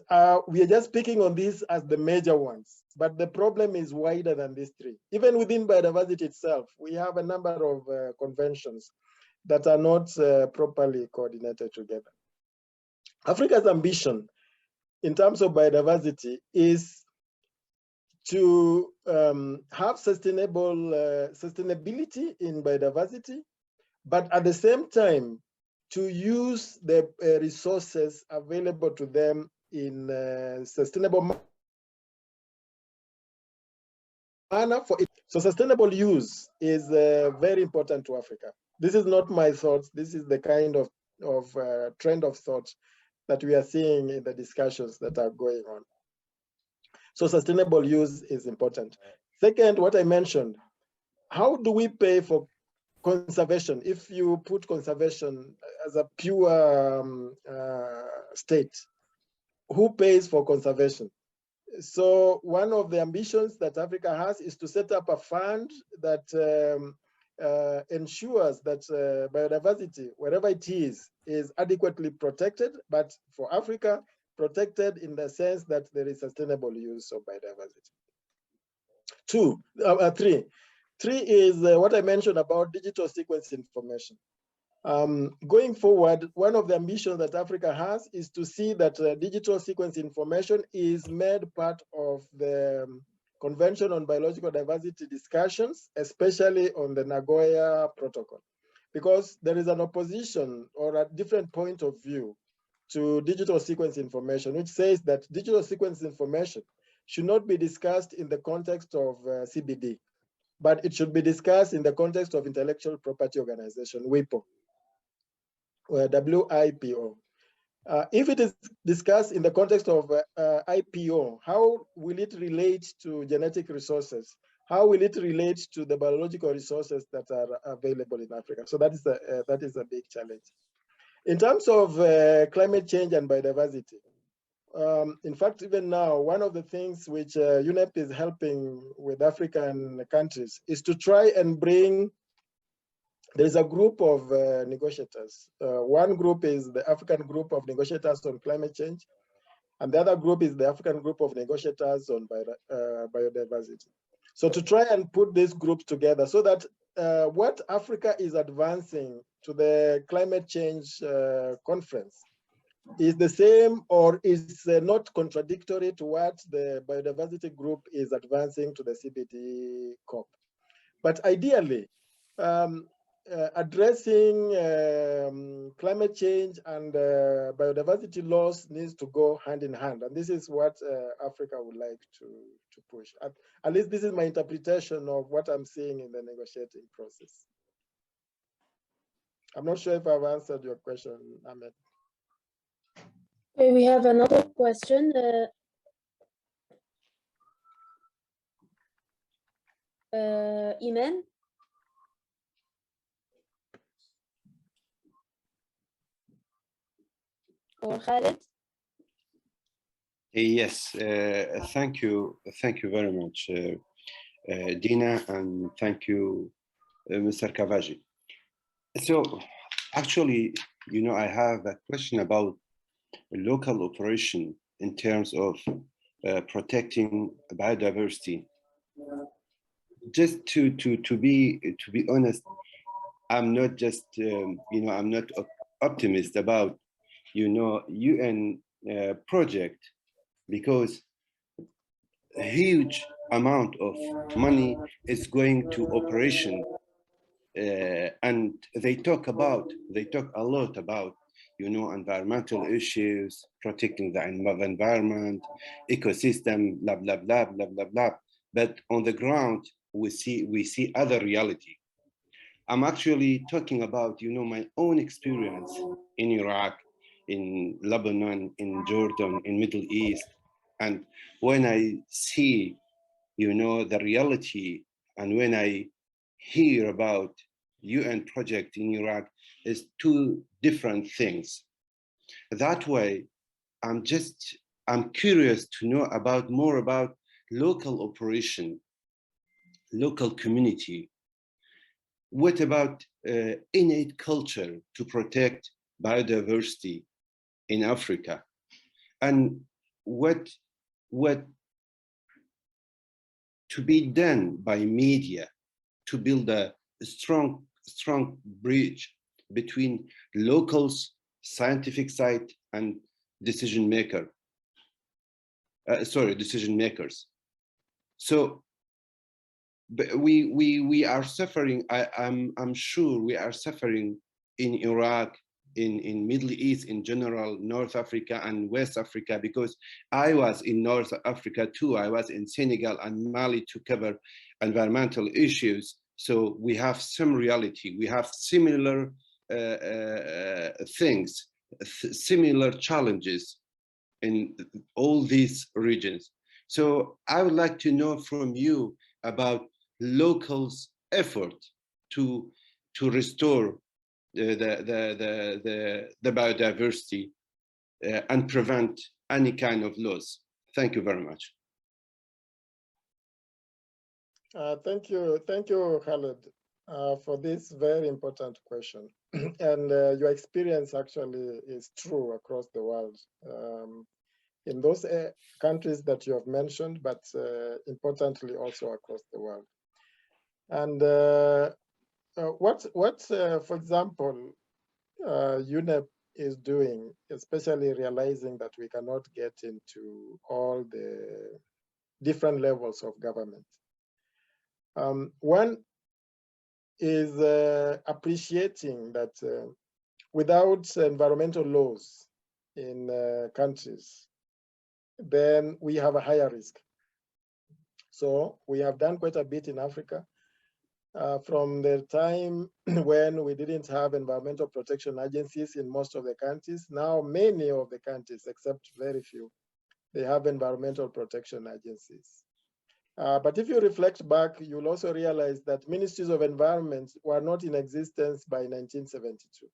we are just picking on these as the major ones. But the problem is wider than these three. Even within biodiversity itself, we have a number of conventions that are not properly coordinated together. Africa's ambition in terms of biodiversity is to have sustainability in biodiversity, but at the same time, to use the resources available to them in sustainable manner for it. So sustainable use is very important to Africa. This is not my thoughts. This is the kind of trend of thought that we are seeing in the discussions that are going on. So sustainable use is important. Second, what I mentioned, how do we pay for conservation? If you put conservation as a pure state, who pays for conservation? So one of the ambitions that Africa has is to set up a fund that ensures that biodiversity, wherever it is adequately protected, but for Africa, protected in the sense that there is sustainable use of biodiversity. Three is what I mentioned about digital sequence information. Going forward, one of the ambitions that Africa has is to see that digital sequence information is made part of the Convention on Biological Diversity discussions, especially on the Nagoya Protocol, because there is an opposition or a different point of view to digital sequence information, which says that digital sequence information should not be discussed in the context of CBD, but it should be discussed in the context of Intellectual Property Organization, WIPO, or WIPO. If it is discussed in the context of IPO, how will it relate to genetic resources? How will it relate to the biological resources that are available in Africa? So that is a big challenge. In terms of climate change and biodiversity, in fact, even now, one of the things which UNEP is helping with African countries is to try and bring, there is a group of negotiators. One group is the African Group of Negotiators on Climate Change, and the other group is the African Group of Negotiators on Biodiversity. So to try and put these groups together so that what Africa is advancing to the climate change conference is the same or is not contradictory to what the biodiversity group is advancing to the CBD COP. But ideally, addressing climate change and biodiversity loss needs to go hand in hand. And this is what Africa would like to push. At least this is my interpretation of what I'm seeing in the negotiating process. I'm not sure if I've answered your question, Ahmed. Okay, we have another question. Iman? Or Khaled? Yes, thank you very much, Dina, and thank you, Mr. Kavaji. So, actually, you know, I have a question about local operation in terms of protecting biodiversity. Just to be honest, I'm not just you know, I'm not optimist about, you know, UN project, because a huge amount of money is going to operation, and they talk a lot about, you know, environmental issues, protecting the environment, ecosystem, blah blah blah blah blah blah. But on the ground, we see other reality. I'm actually talking about, you know, my own experience in Iraq, in Lebanon, in Jordan, in Middle East. And when I see, you know, the reality, and when I hear about UN project in Iraq, is two different things. That way, I'm curious to know about more about local operation, local community. What about innate culture to protect biodiversity in Africa? And what to be done by media to build a strong bridge between locals, scientific side, and decision makers. So we are suffering. I'm sure we are suffering in Iraq, in Middle East in general, North Africa and West Africa, because I was in North Africa too. I was in Senegal and Mali to cover environmental issues. So we have some reality. We have similar things, similar challenges in all these regions. So I would like to know from you about locals' effort to restore the biodiversity and prevent any kind of loss. Thank you very much. Thank you, Khaled, for this very important question. And your experience actually is true across the world. In those countries that you have mentioned, but importantly also across the world. And for example, UNEP is doing, especially realizing that we cannot get into all the different levels of government. One is appreciating that without environmental laws in countries, then we have a higher risk. So we have done quite a bit in Africa. From the time when we didn't have environmental protection agencies in most of the countries, now many of the countries, except very few, they have environmental protection agencies. But if you reflect back, you'll also realize that ministries of environment were not in existence by 1972.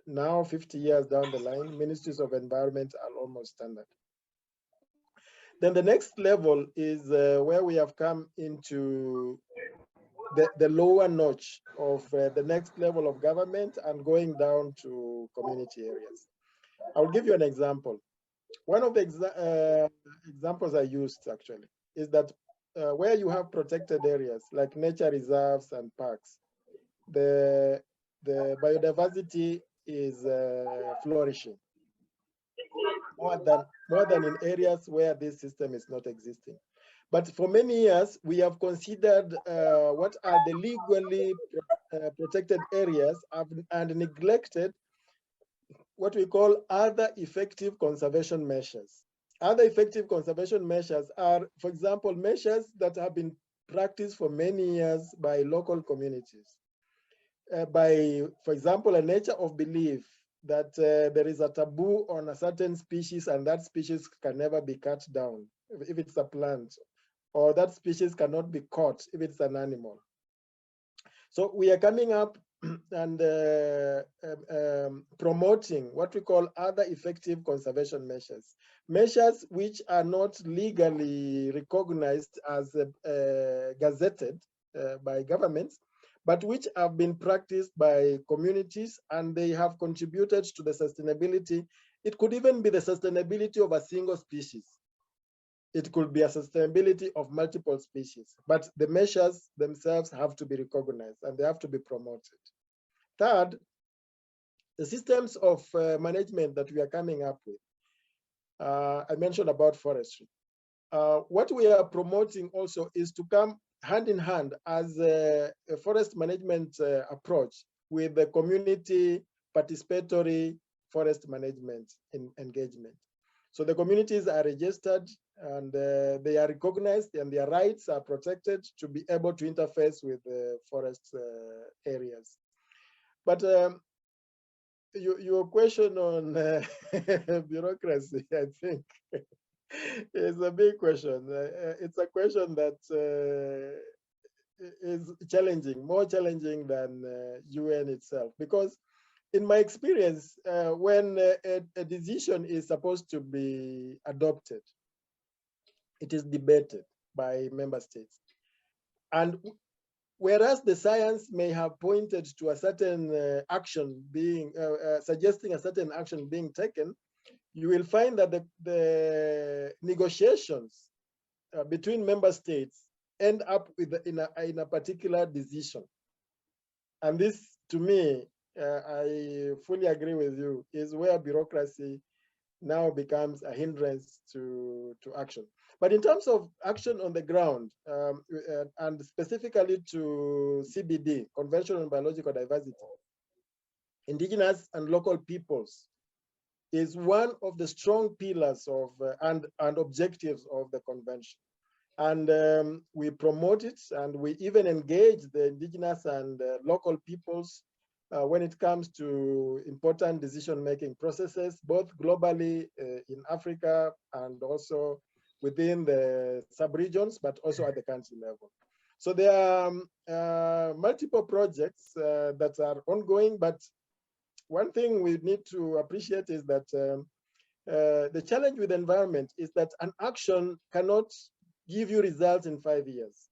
Now, 50 years down the line, ministries of environment are almost standard. Then the next level is where we have come into the lower notch of the next level of government and going down to community areas. I'll give you an example. One of the examples I used actually is that where you have protected areas like nature reserves and parks, the biodiversity is flourishing more than in areas where this system is not existing. But for many years, we have considered what are the legally protected areas and neglected what we call other effective conservation measures. Other effective conservation measures are, for example, measures that have been practiced for many years by local communities. By, for example, a nature of belief that there is a taboo on a certain species and that species can never be cut down if it's a plant, or that species cannot be caught if it's an animal. So we are coming up and promoting what we call other effective conservation measures. Measures which are not legally recognized as gazetted by governments, but which have been practiced by communities, and they have contributed to the sustainability. It could even be the sustainability of a single species. It could be a sustainability of multiple species, but the measures themselves have to be recognized and they have to be promoted. Third, the systems of management that we are coming up with. I mentioned about forestry. What we are promoting also is to come hand in hand as a forest management approach with the community participatory forest management engagement. So the communities are registered and they are recognized and their rights are protected to be able to interface with the forest areas. But your question on bureaucracy, I think, is a big question. It's a question that is challenging, more challenging than UN itself, because in my experience, when a decision is supposed to be adopted, it is debated by member states. And whereas the science may have pointed to a certain action being, suggesting a certain action being taken, you will find that the negotiations between member states end up with in a particular decision. And this, to me, I fully agree with you, is where bureaucracy now becomes a hindrance to action. But in terms of action on the ground, and specifically to CBD, Convention on Biological Diversity, indigenous and local peoples is one of the strong pillars of and objectives of the convention. And we promote it, and we even engage the indigenous and local peoples when it comes to important decision-making processes, both globally in Africa and also within the sub-regions, but also at the country level. So there are multiple projects that are ongoing, but one thing we need to appreciate is that the challenge with the environment is that an action cannot give you results in 5 years.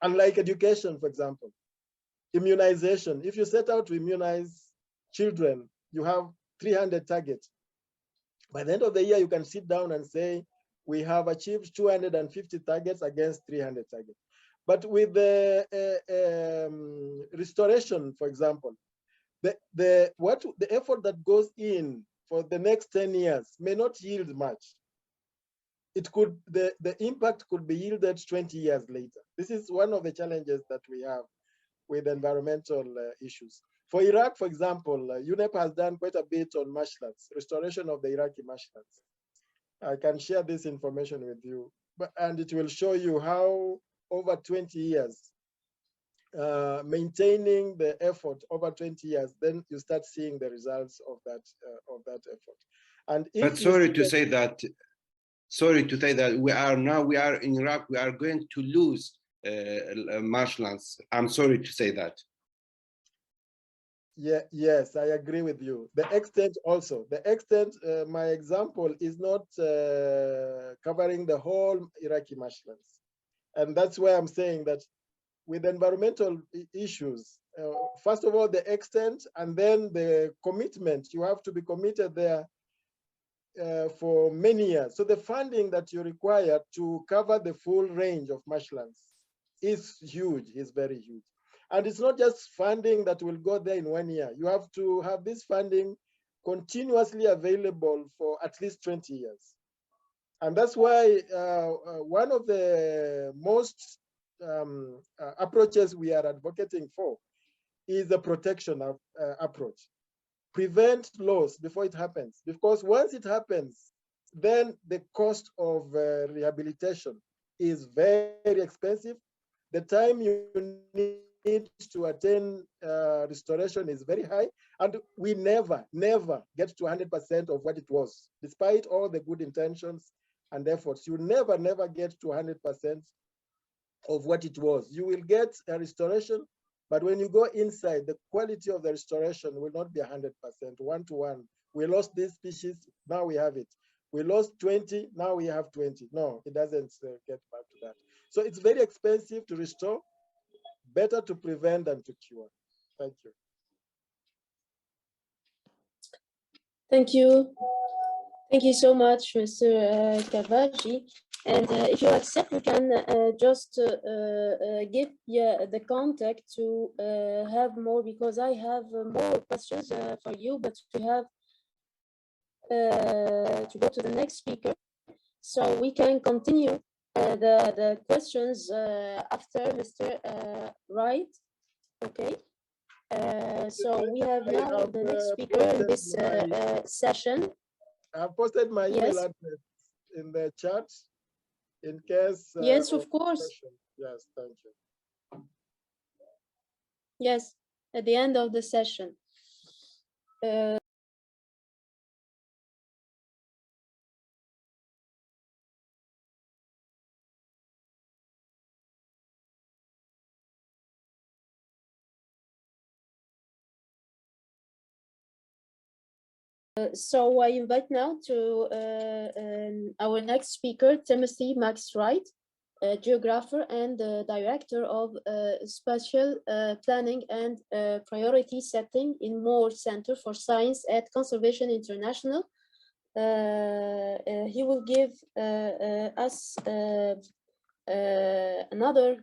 Unlike education, for example, immunization. If you set out to immunize children, you have 300 targets. By the end of the year, you can sit down and say, we have achieved 250 targets against 300 targets. But with the restoration, for example, the effort that goes in for the next 10 years may not yield much. It could, the impact could be yielded 20 years later. This is one of the challenges that we have with environmental issues. For Iraq, for example, UNEP has done quite a bit on marshlands, restoration of the Iraqi marshlands. I can share this information with you, and it will show you how over 20 years, maintaining the effort over 20 years, then you start seeing the results of that effort. And if but sorry to say that we are in Iraq, we are going to lose marshlands. I'm sorry to say that. Yeah, yes, I agree with you. The extent also, my example is not covering the whole Iraqi marshlands. And that's why I'm saying that with environmental issues, first of all, the extent, and then the commitment. You have to be committed there for many years. So the funding that you require to cover the full range of marshlands is huge, is very huge. And it's not just funding that will go there in 1 year. You have to have this funding continuously available for at least 20 years. And that's why one of the most approaches we are advocating for is the protection approach. Prevent loss before it happens, because once it happens, then the cost of rehabilitation is very expensive. The time you need to attain restoration is very high, and we never get to 100% of what it was, despite all the good intentions and efforts. You never get to 100% of what it was. You will get a restoration, but when you go inside, the quality of the restoration will not be 100%, 1-to-1. We lost this species, now we have it. We lost 20, now we have 20. No, it doesn't get back to that. So it's very expensive to restore, better to prevent than to cure. Thank you. Thank you. Thank you so much, Mr. Kavaji. And if you accept, we can just give the contact to have more, because I have more questions for you, but we have to go to the next speaker. So we can continue the questions after Mr. Wright. Okay. So we have now the next speaker in this session. I've posted my email Yes. address in the chat in case. Yes, of course. Questions. Yes, thank you. Yes, at the end of the session. So I invite now to our next speaker, Timothy Max Wright, geographer and director of spatial planning and priority setting in Moore Center for Science at Conservation International. He will give us another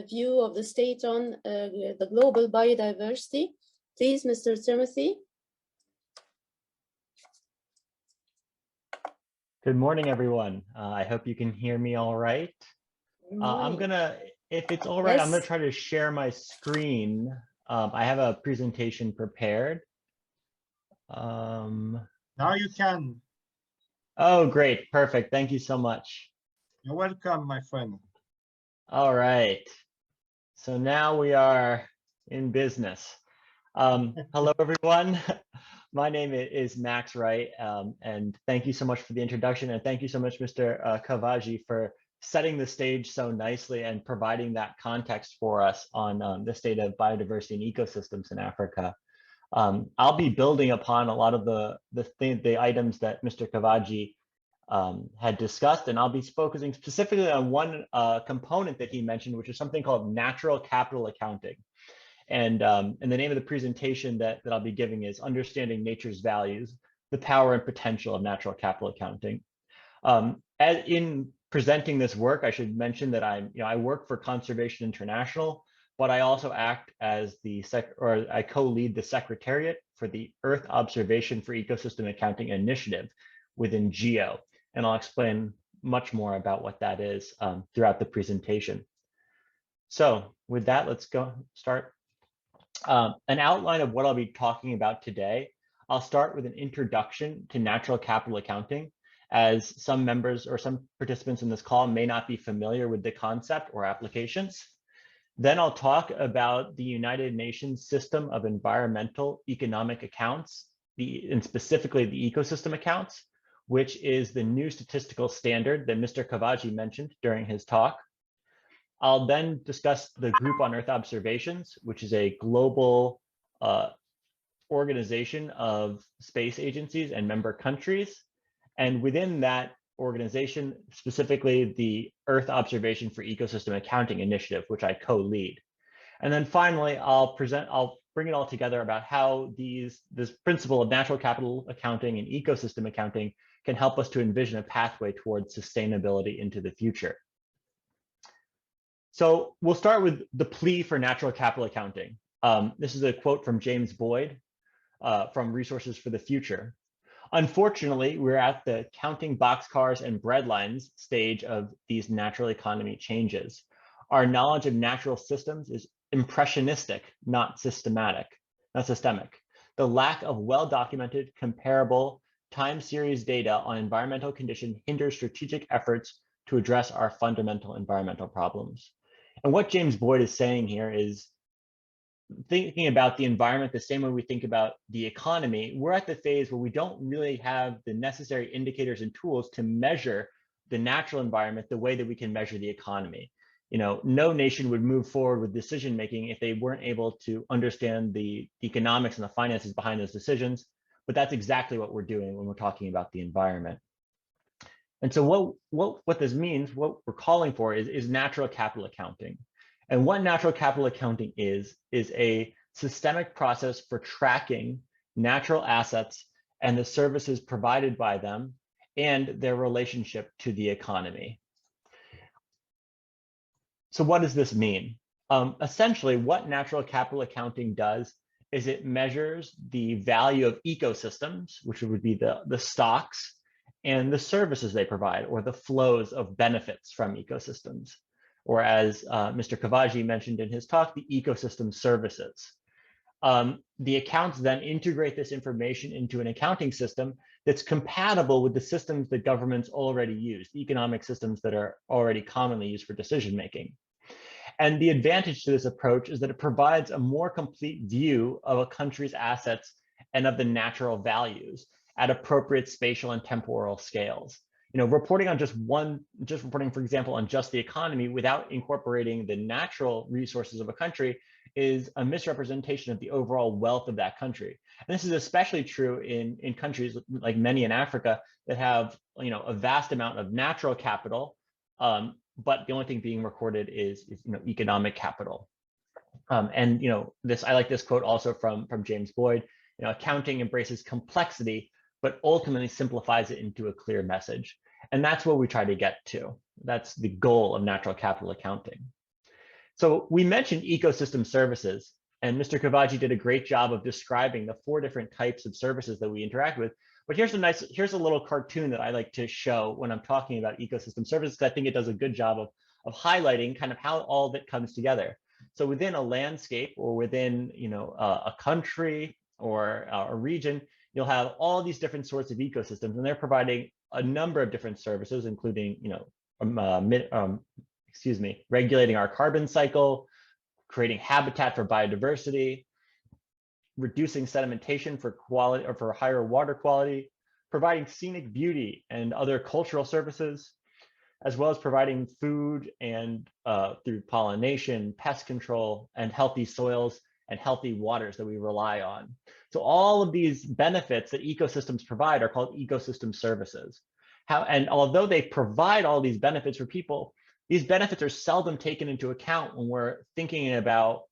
view of the state on the global biodiversity. Please, Mr. Timothy. Good morning, everyone. I hope you can hear me all right. I'm gonna, if it's all right, I'm gonna try to share my screen. I have a presentation prepared. Now you can. Oh, great, perfect. Thank you so much. You're welcome, my friend. All right. So now we are in business. Hello, everyone. My name is Max Wright, and thank you so much for the introduction, and thank you so much, Mr. Kavaji, for setting the stage so nicely and providing that context for us on the state of biodiversity and ecosystems in Africa. I'll be building upon a lot of the items that Mr. Kavaji had discussed, and I'll be focusing specifically on one component that he mentioned, which is something called natural capital accounting. And the name of the presentation that I'll be giving is Understanding Nature's Values, the Power and Potential of Natural Capital Accounting. As in presenting this work, I should mention that I work for Conservation International, but I also act as I co-lead the Secretariat for the Earth Observation for Ecosystem Accounting Initiative within GEO. And I'll explain much more about what that is throughout the presentation. So with that, let's go start. An outline of what I'll be talking about today. I'll start with an introduction to natural capital accounting, as some members or some participants in this call may not be familiar with the concept or applications. Then I'll talk about the United Nations system of environmental economic accounts, and specifically the ecosystem accounts, which is the new statistical standard that Mr. Kavaji mentioned during his talk. I'll then discuss the Group on Earth Observations, which is a global organization of space agencies and member countries. And within that organization, specifically the Earth Observation for Ecosystem Accounting Initiative, which I co-lead. And then finally, I'll bring it all together about how this principle of natural capital accounting and ecosystem accounting can help us to envision a pathway towards sustainability into the future. So we'll start with the plea for natural capital accounting. This is a quote from James Boyd from Resources for the Future. Unfortunately, we're at the counting boxcars and breadlines stage of these natural economy changes. Our knowledge of natural systems is impressionistic, not systemic. The lack of well-documented, comparable, time series data on environmental condition hinders strategic efforts to address our fundamental environmental problems. And what James Boyd is saying here is thinking about the environment the same way we think about the economy. We're at the phase where we don't really have the necessary indicators and tools to measure the natural environment the way that we can measure the economy. No nation would move forward with decision making if they weren't able to understand the economics and the finances behind those decisions. But that's exactly what we're doing when we're talking about the environment. And so what this means, what we're calling for is natural capital accounting. And what natural capital accounting is a systemic process for tracking natural assets and the services provided by them and their relationship to the economy. So what does this mean? Essentially, what natural capital accounting does is it measures the value of ecosystems, which would be the stocks, and the services they provide, or the flows of benefits from ecosystems. Or as Mr. Kavaji mentioned in his talk, the ecosystem services. The accounts then integrate this information into an accounting system that's compatible with the systems that governments already use, the economic systems that are already commonly used for decision making. And the advantage to this approach is that it provides a more complete view of a country's assets and of the natural values at appropriate spatial and temporal scales. Reporting on just reporting, for example, on just the economy without incorporating the natural resources of a country is a misrepresentation of the overall wealth of that country. And this is especially true in countries like many in Africa that have, a vast amount of natural capital, but the only thing being recorded is economic capital. And I like this quote also from James Boyd. Accounting embraces complexity, but ultimately simplifies it into a clear message. And that's what we try to get to. That's the goal of natural capital accounting. So we mentioned ecosystem services, and Mr. Kavaji did a great job of describing the 4 different types of services that we interact with. But here's a little cartoon that I like to show when I'm talking about ecosystem services, because I think it does a good job of highlighting kind of how all of it comes together. So within a landscape or within a country or a region, you'll have all these different sorts of ecosystems, and they're providing a number of different services, including regulating our carbon cycle, creating habitat for biodiversity, reducing sedimentation for quality or for higher water quality, providing scenic beauty and other cultural services, as well as providing food and through pollination, pest control, and healthy soils and healthy waters that we rely on. So all of these benefits that ecosystems provide are called ecosystem services. And although they provide all these benefits for people, these benefits are seldom taken into account when we're thinking about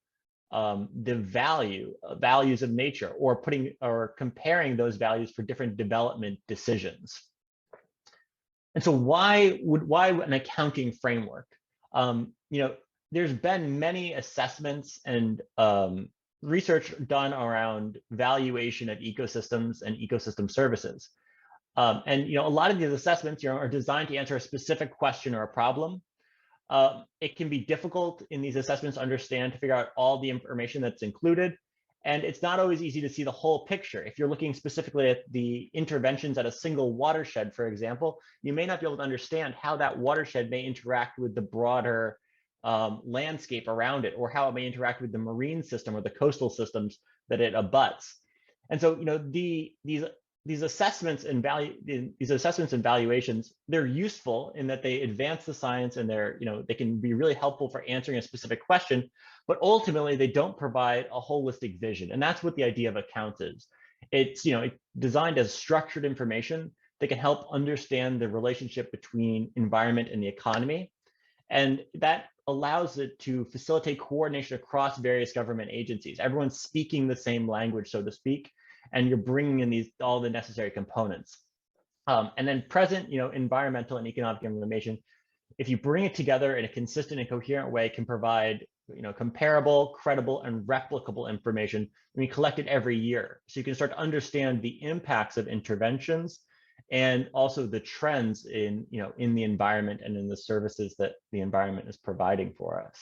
the values of nature, or comparing those values for different development decisions. And so why an accounting framework? There's been many assessments and research done around valuation of ecosystems and ecosystem services. And a lot of these assessments are designed to answer a specific question or a problem. It can be difficult in these assessments to figure out all the information that's included. And it's not always easy to see the whole picture. If you're looking specifically at the interventions at a single watershed, for example, you may not be able to understand how that watershed may interact with the broader landscape around it, or how it may interact with the marine system or the coastal systems that it abuts. And so, these assessments and valuations, they're useful in that they advance the science, and they can be really helpful for answering a specific question, but ultimately they don't provide a holistic vision. And that's what the idea of accounts is. It's designed as structured information that can help understand the relationship between environment and the economy. And that allows it to facilitate coordination across various government agencies. Everyone's speaking the same language, so to speak, and you're bringing in all the necessary components. And then present, environmental and economic information, if you bring it together in a consistent and coherent way, can provide comparable, credible, and replicable information, and we collect it every year. So you can start to understand the impacts of interventions and also the trends in the environment and in the services that the environment is providing for us.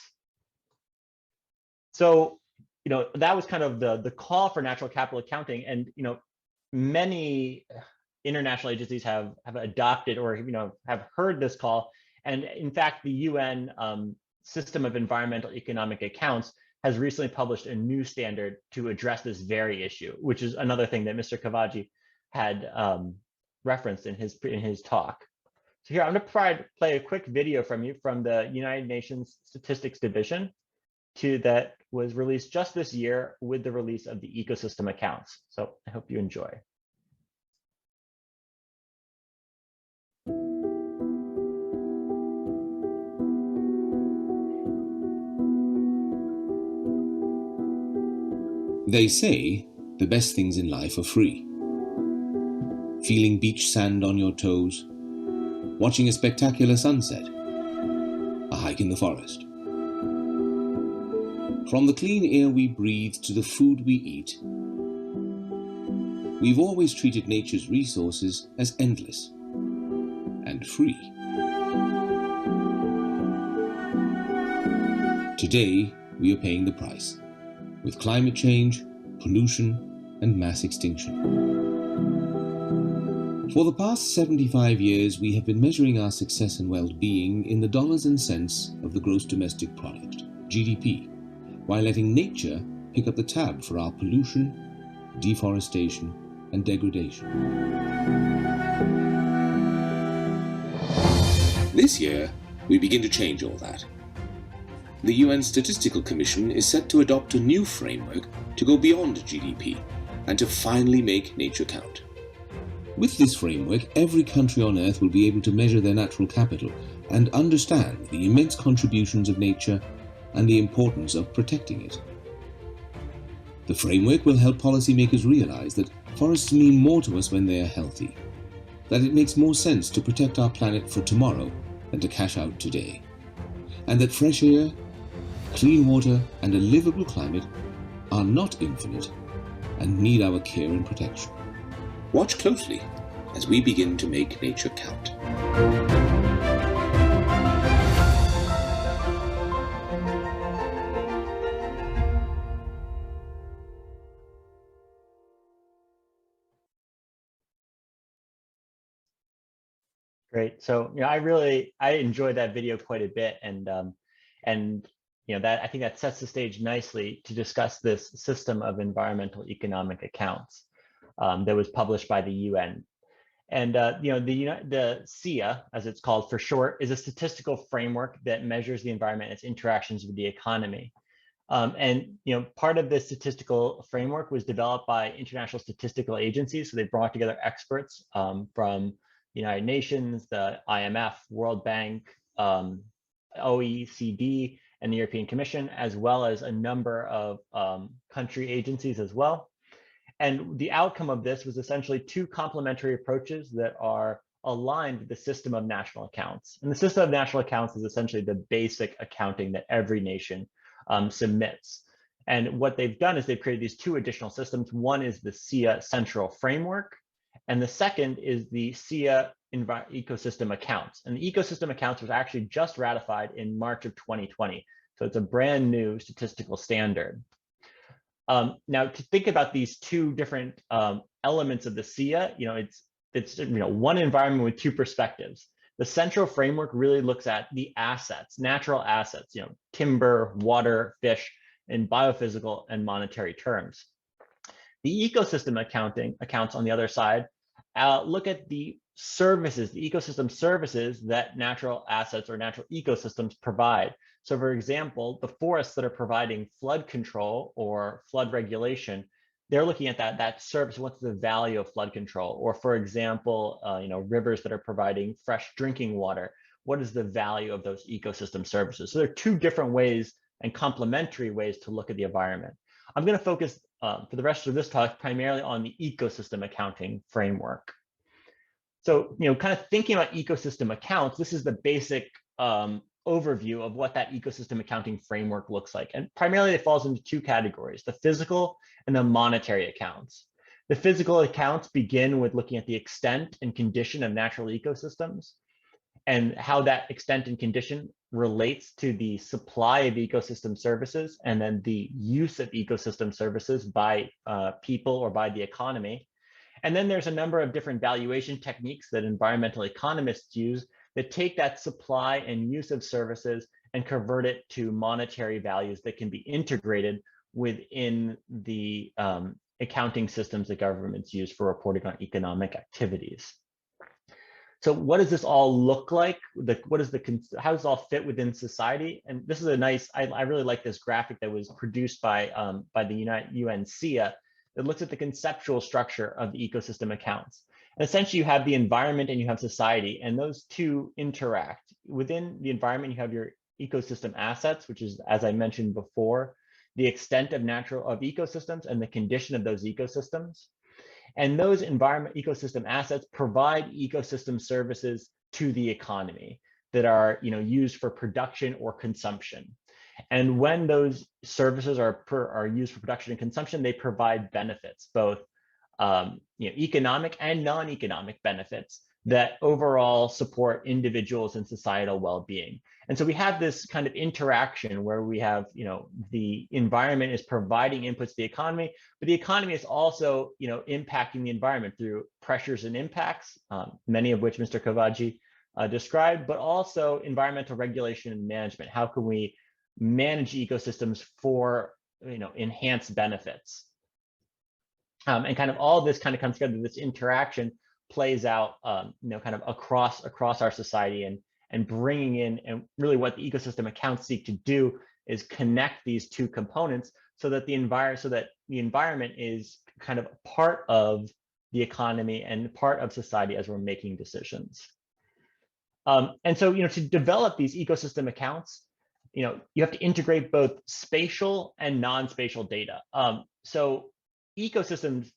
So that was kind of the call for natural capital accounting, and many international agencies have adopted or have heard this call. And in fact, the UN System of Environmental Economic Accounts has recently published a new standard to address this very issue, which is another thing that Mr. Kavaji had referenced in his talk. So here I'm going to play a quick video from the United Nations Statistics Division that was released just this year with the release of the ecosystem accounts. So I hope you enjoy. They say the best things in life are free. Feeling beach sand on your toes, watching a spectacular sunset, a hike in the forest. From the clean air we breathe to the food we eat, we've always treated nature's resources as endless and free. Today, we are paying the price with climate change, pollution, and mass extinction. For the past 75 years, we have been measuring our success and well-being in the dollars and cents of the gross domestic product, GDP, while letting nature pick up the tab for our pollution, deforestation, and degradation. This year, we begin to change all that. The UN Statistical Commission is set to adopt a new framework to go beyond GDP and to finally make nature count. With this framework, every country on Earth will be able to measure their natural capital and understand the immense contributions of nature and the importance of protecting it. The framework will help policymakers realize that forests mean more to us when they are healthy, that it makes more sense to protect our planet for tomorrow than to cash out today, and that fresh air, clean water, and a livable climate are not infinite and need our care and protection. Watch closely as we begin to make nature count. Great. So, I enjoyed that video quite a bit, and I think that sets the stage nicely to discuss this system of environmental economic accounts that was published by the UN. And the Sia, as it's called for short, is a statistical framework that measures the environment and its interactions with the economy. Part of this statistical framework was developed by international statistical agencies. So they brought together experts from the United Nations, the IMF, World Bank, OECD, and the European Commission, as well as a number of country agencies as well. And the outcome of this was essentially two complementary approaches that are aligned with the system of national accounts. And the system of national accounts is essentially the basic accounting that every nation submits. And what they've done is they've created these two additional systems. One is the Sia Central Framework, and the second is the Sia Ecosystem Accounts. And the Ecosystem Accounts was actually just ratified in March of 2020. So it's a brand new statistical standard. Now, to think about these two different elements of the Sia, it's one environment with two perspectives. The central framework really looks at the assets, natural assets, timber, water, fish, in biophysical and monetary terms. The ecosystem accounts on the other side look at the services, the ecosystem services that natural assets or natural ecosystems provide. So for example, the forests that are providing flood control or flood regulation, they're looking at that service. What's the value of flood control? Or for example, rivers that are providing fresh drinking water, what is the value of those ecosystem services? So there are two different ways and complementary ways to look at the environment. I'm going to focus for the rest of this talk primarily on the ecosystem accounting framework. So, kind of thinking about ecosystem accounts, this is the basic overview of what that ecosystem accounting framework looks like. And primarily it falls into two categories, the physical and the monetary accounts. The physical accounts begin with looking at the extent and condition of natural ecosystems and how that extent and condition relates to the supply of ecosystem services and then the use of ecosystem services by people or by the economy. And then there's a number of different valuation techniques that environmental economists use that take that supply and use of services and convert it to monetary values that can be integrated within the accounting systems that governments use for reporting on economic activities. So what does this all look like? How does it all fit within society? And this is a nice, I really like this graphic that was produced by the UN Sia that looks at the conceptual structure of the ecosystem accounts. And essentially you have the environment and you have society, and those two interact. Within the environment, you have your ecosystem assets, which is, as I mentioned before, the extent of ecosystems and the condition of those ecosystems. And those ecosystem assets provide ecosystem services to the economy that are used for production or consumption. And when those services are used for production and consumption, they provide benefits, both economic and non-economic benefits that overall support individuals and societal well-being. And so we have this kind of interaction where we have, the environment is providing inputs to the economy, but the economy is also, impacting the environment through pressures and impacts, many of which Mr. Kavaji described, but also environmental regulation and management. How can we manage ecosystems for, enhanced benefits? And kind of all of this kind of comes together. This interaction plays out, kind of across our society, and bringing in, and really what the ecosystem accounts seek to do is connect these two components so that the environment is kind of part of the economy and part of society as we're making decisions. And so, to develop these ecosystem accounts, you have to integrate both spatial and non-spatial data. So ecosystems,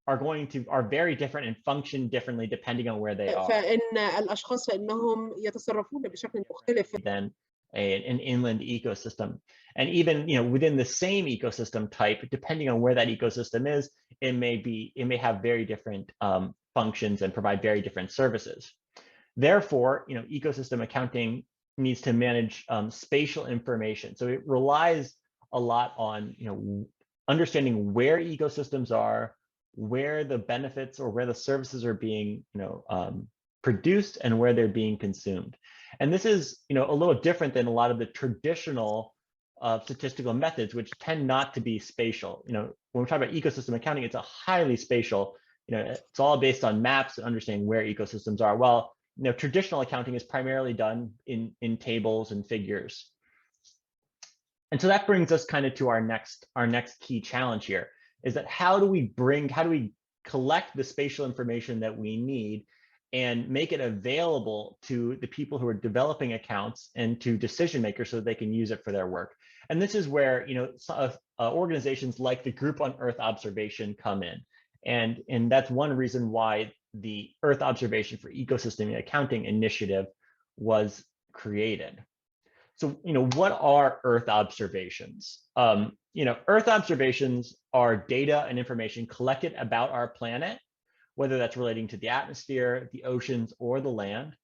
are very different and function differently depending on where they are. فإن الأشخاص فإنهم يتصرفون بشكل مختلف than an inland ecosystem. And even, within the same ecosystem type, depending on where that ecosystem is, it may have very different functions and provide very different services. Therefore, ecosystem accounting needs to manage spatial information. So it relies a lot on, understanding where ecosystems are, where the benefits or where the services are being, produced, and where they're being consumed. And this is, a little different than a lot of the traditional statistical methods, which tend not to be spatial. When we talk about ecosystem accounting, it's a highly spatial. It's all based on maps and understanding where ecosystems are. Well, traditional accounting is primarily done in tables and figures. And so that brings us kind of to our next key challenge here, is that how do we collect the spatial information that we need and make it available to the people who are developing accounts and to decision makers so that they can use it for their work. And this is where, organizations like the Group on Earth Observation come in. And that's one reason why the Earth Observation for Ecosystem Accounting initiative was created. So, what are Earth observations? Earth observations are data and information collected about our planet, whether that's relating to the atmosphere, the oceans, or the land.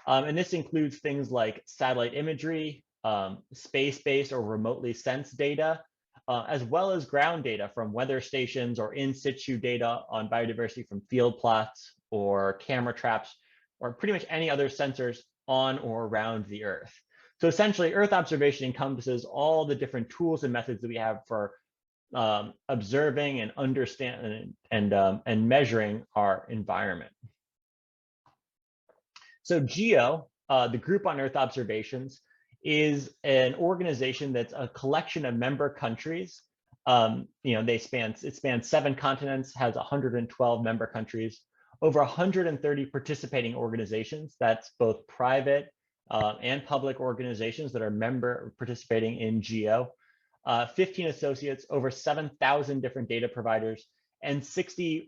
And this includes things like satellite imagery, space-based or remotely sensed data, as well as ground data from weather stations or in situ data on biodiversity from field plots or camera traps, or pretty much any other sensors on or around the Earth. So essentially, Earth observation encompasses all the different tools and methods that we have for observing and understanding and measuring our environment. So GEO, the Group on Earth Observations, is an organization that's a collection of member countries. It spans 7 continents, has 112 member countries, over 130 participating organizations. That's both private and public organizations that are participating in GEO, 15 associates, over 7,000 different data providers, and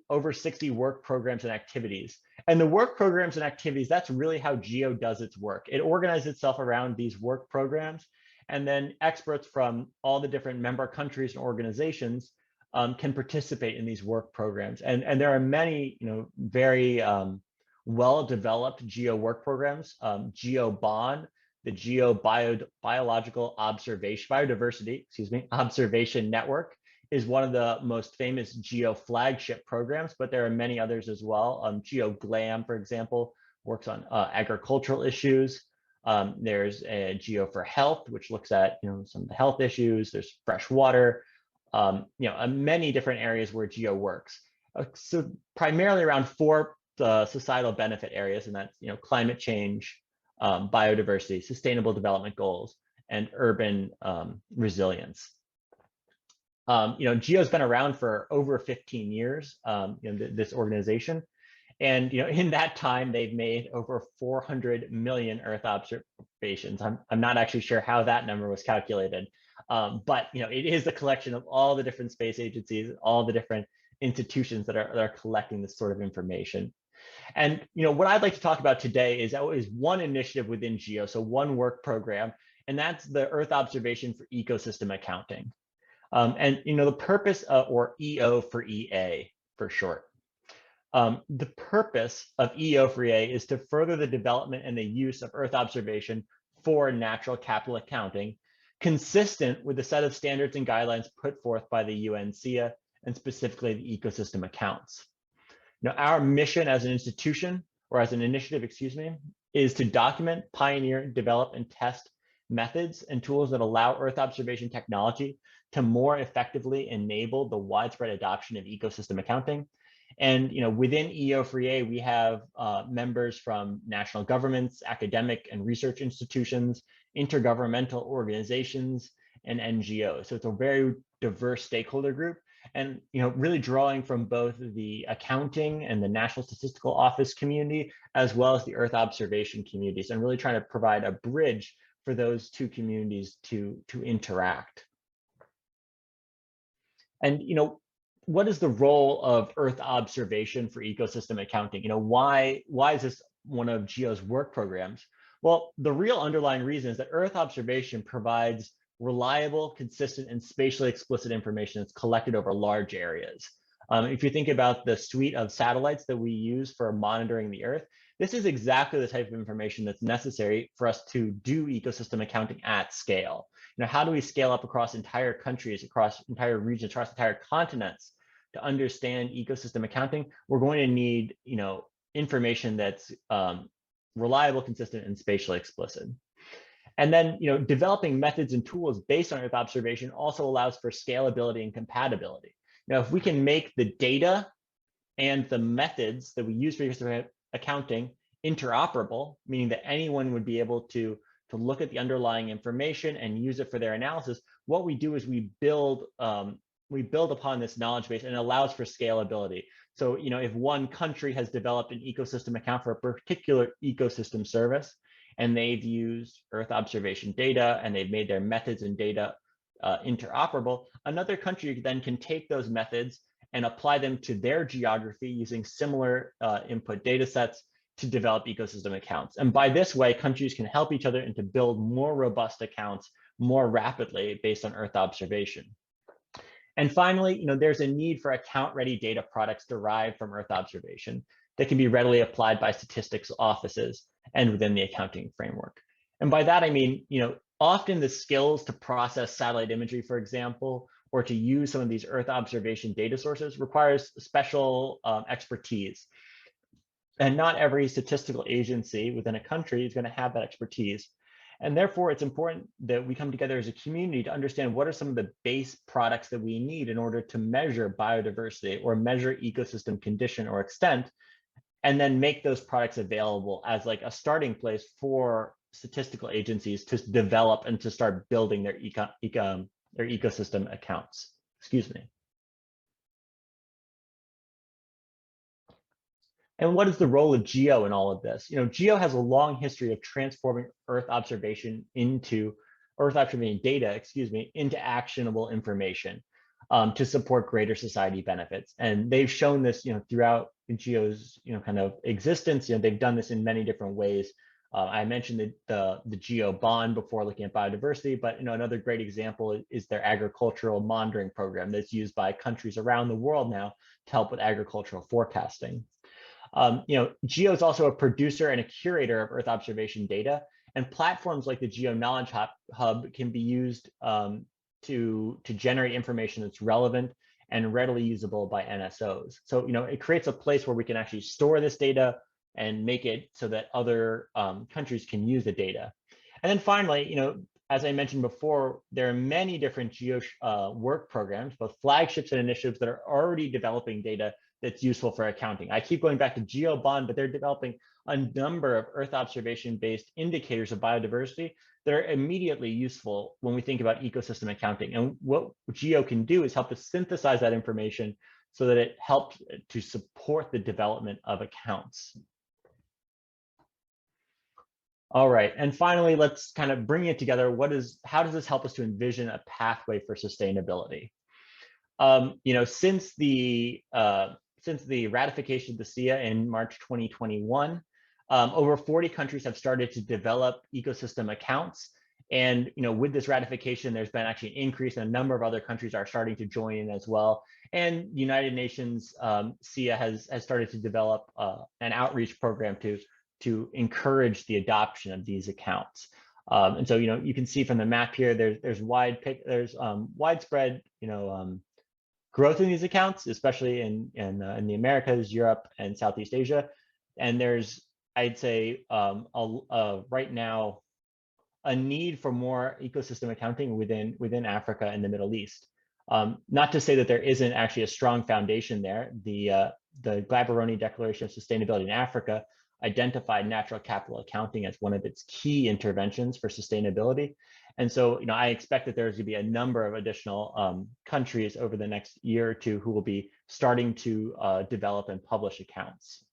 over 60 work programs and activities. And the work programs and activities, that's really how GEO does its work. It organizes itself around these work programs, and then experts from all the different member countries and organizations can participate in these work programs. And there are many, very well-developed GEO work programs. GeoBond, the Biodiversity Observation Network, is one of the most famous GEO flagship programs, but there are many others as well. GeoGlam, for example, works on agricultural issues. There's a GEO for Health, which looks at some of the health issues. There's freshwater, many different areas where GEO works. So primarily around 4 societal benefit areas, and that's climate change, biodiversity, sustainable development goals, and urban resilience. GEO's been around for over 15 years, this organization. And in that time, they've made over 400 million Earth observations. I'm not actually sure how that number was calculated, but it is a collection of all the different space agencies, all the different institutions that are collecting this sort of information. And what I'd like to talk about today is one initiative within GEO, so one work program, and that's the Earth Observation for Ecosystem Accounting. And the purpose or EO for EA for short. The purpose of EO3A is to further the development and the use of Earth observation for natural capital accounting, consistent with the set of standards and guidelines put forth by the UN Sia, and specifically the ecosystem accounts. Now, our mission as an institution, or as an initiative, excuse me, is to document, pioneer, develop, and test methods and tools that allow Earth observation technology to more effectively enable the widespread adoption of ecosystem accounting. And within EO3A, we have members from national governments, academic and research institutions, intergovernmental organizations, and NGOs. So it's a very diverse stakeholder group, and really drawing from both the accounting and the National Statistical Office community, as well as the Earth observation communities, and really trying to provide a bridge for those two communities to interact. And what is the role of Earth observation for ecosystem accounting? Why is this one of GEO's work programs? Well, the real underlying reason is that Earth observation provides reliable, consistent, and spatially explicit information that's collected over large areas. If you think about the suite of satellites that we use for monitoring the Earth, this is exactly the type of information that's necessary for us to do ecosystem accounting at scale. How do we scale up across entire countries, across entire regions, across entire continents to understand ecosystem accounting? We're going to need, information that's reliable, consistent, and spatially explicit. And then, developing methods and tools based on Earth observation also allows for scalability and compatibility. Now, if we can make the data and the methods that we use for ecosystem accounting interoperable, meaning that anyone would be able to look at the underlying information and use it for their analysis, what we do is we build upon this knowledge base, and it allows for scalability. So, if one country has developed an ecosystem account for a particular ecosystem service, and they've used Earth observation data, and they've made their methods and data interoperable, another country then can take those methods and apply them to their geography using similar input data sets to develop ecosystem accounts. And by this way, countries can help each other and to build more robust accounts more rapidly based on Earth observation. And finally, there's a need for account-ready data products derived from Earth observation that can be readily applied by statistics offices and within the accounting framework. And by that, I mean, often the skills to process satellite imagery, for example, or to use some of these Earth observation data sources requires special expertise. And not every statistical agency within a country is going to have that expertise. And therefore, it's important that we come together as a community to understand what are some of the base products that we need in order to measure biodiversity or measure ecosystem condition or extent, and then make those products available as like a starting place for statistical agencies to develop and to start building their ecosystem accounts. Excuse me. And what is the role of GEO in all of this? GEO has a long history of transforming Earth observation data, into actionable information to support greater society benefits. And they've shown this, throughout GEO's, kind of existence. They've done this in many different ways. I mentioned the GEO bond before looking at biodiversity, but another great example is their agricultural monitoring program that's used by countries around the world now to help with agricultural forecasting. GEO is also a producer and a curator of Earth observation data, and platforms like the GEO Knowledge Hub can be used to generate information that's relevant and readily usable by NSOs. So, it creates a place where we can actually store this data and make it so that other countries can use the data. And then finally, as I mentioned before, there are many different GEO work programs, both flagships and initiatives that are already developing data that's useful for accounting. I keep going back to GEO Bond, but they're developing a number of Earth observation-based indicators of biodiversity that are immediately useful when we think about ecosystem accounting. And what GEO can do is help us synthesize that information so that it helps to support the development of accounts. All right, and finally, let's kind of bring it together. How does this help us to envision a pathway for sustainability? Since the ratification of the Sia in March 2021, over 40 countries have started to develop ecosystem accounts, And with this ratification, there's been actually an increase, and a number of other countries are starting to join in as well. And the United Nations, Sia has started to develop an outreach program to encourage the adoption of these accounts. And so you can see from the map here, there's widespread growth in these accounts, especially in the Americas, Europe, and Southeast Asia. And there's, I'd say, right now, a need for more ecosystem accounting within Africa and the Middle East. Not to say that there isn't actually a strong foundation there. The Gaborone Declaration of Sustainability in Africa identified natural capital accounting as one of its key interventions for sustainability. And so, I expect that there's going to be a number of additional countries over the next year or two who will be starting to develop and publish accounts.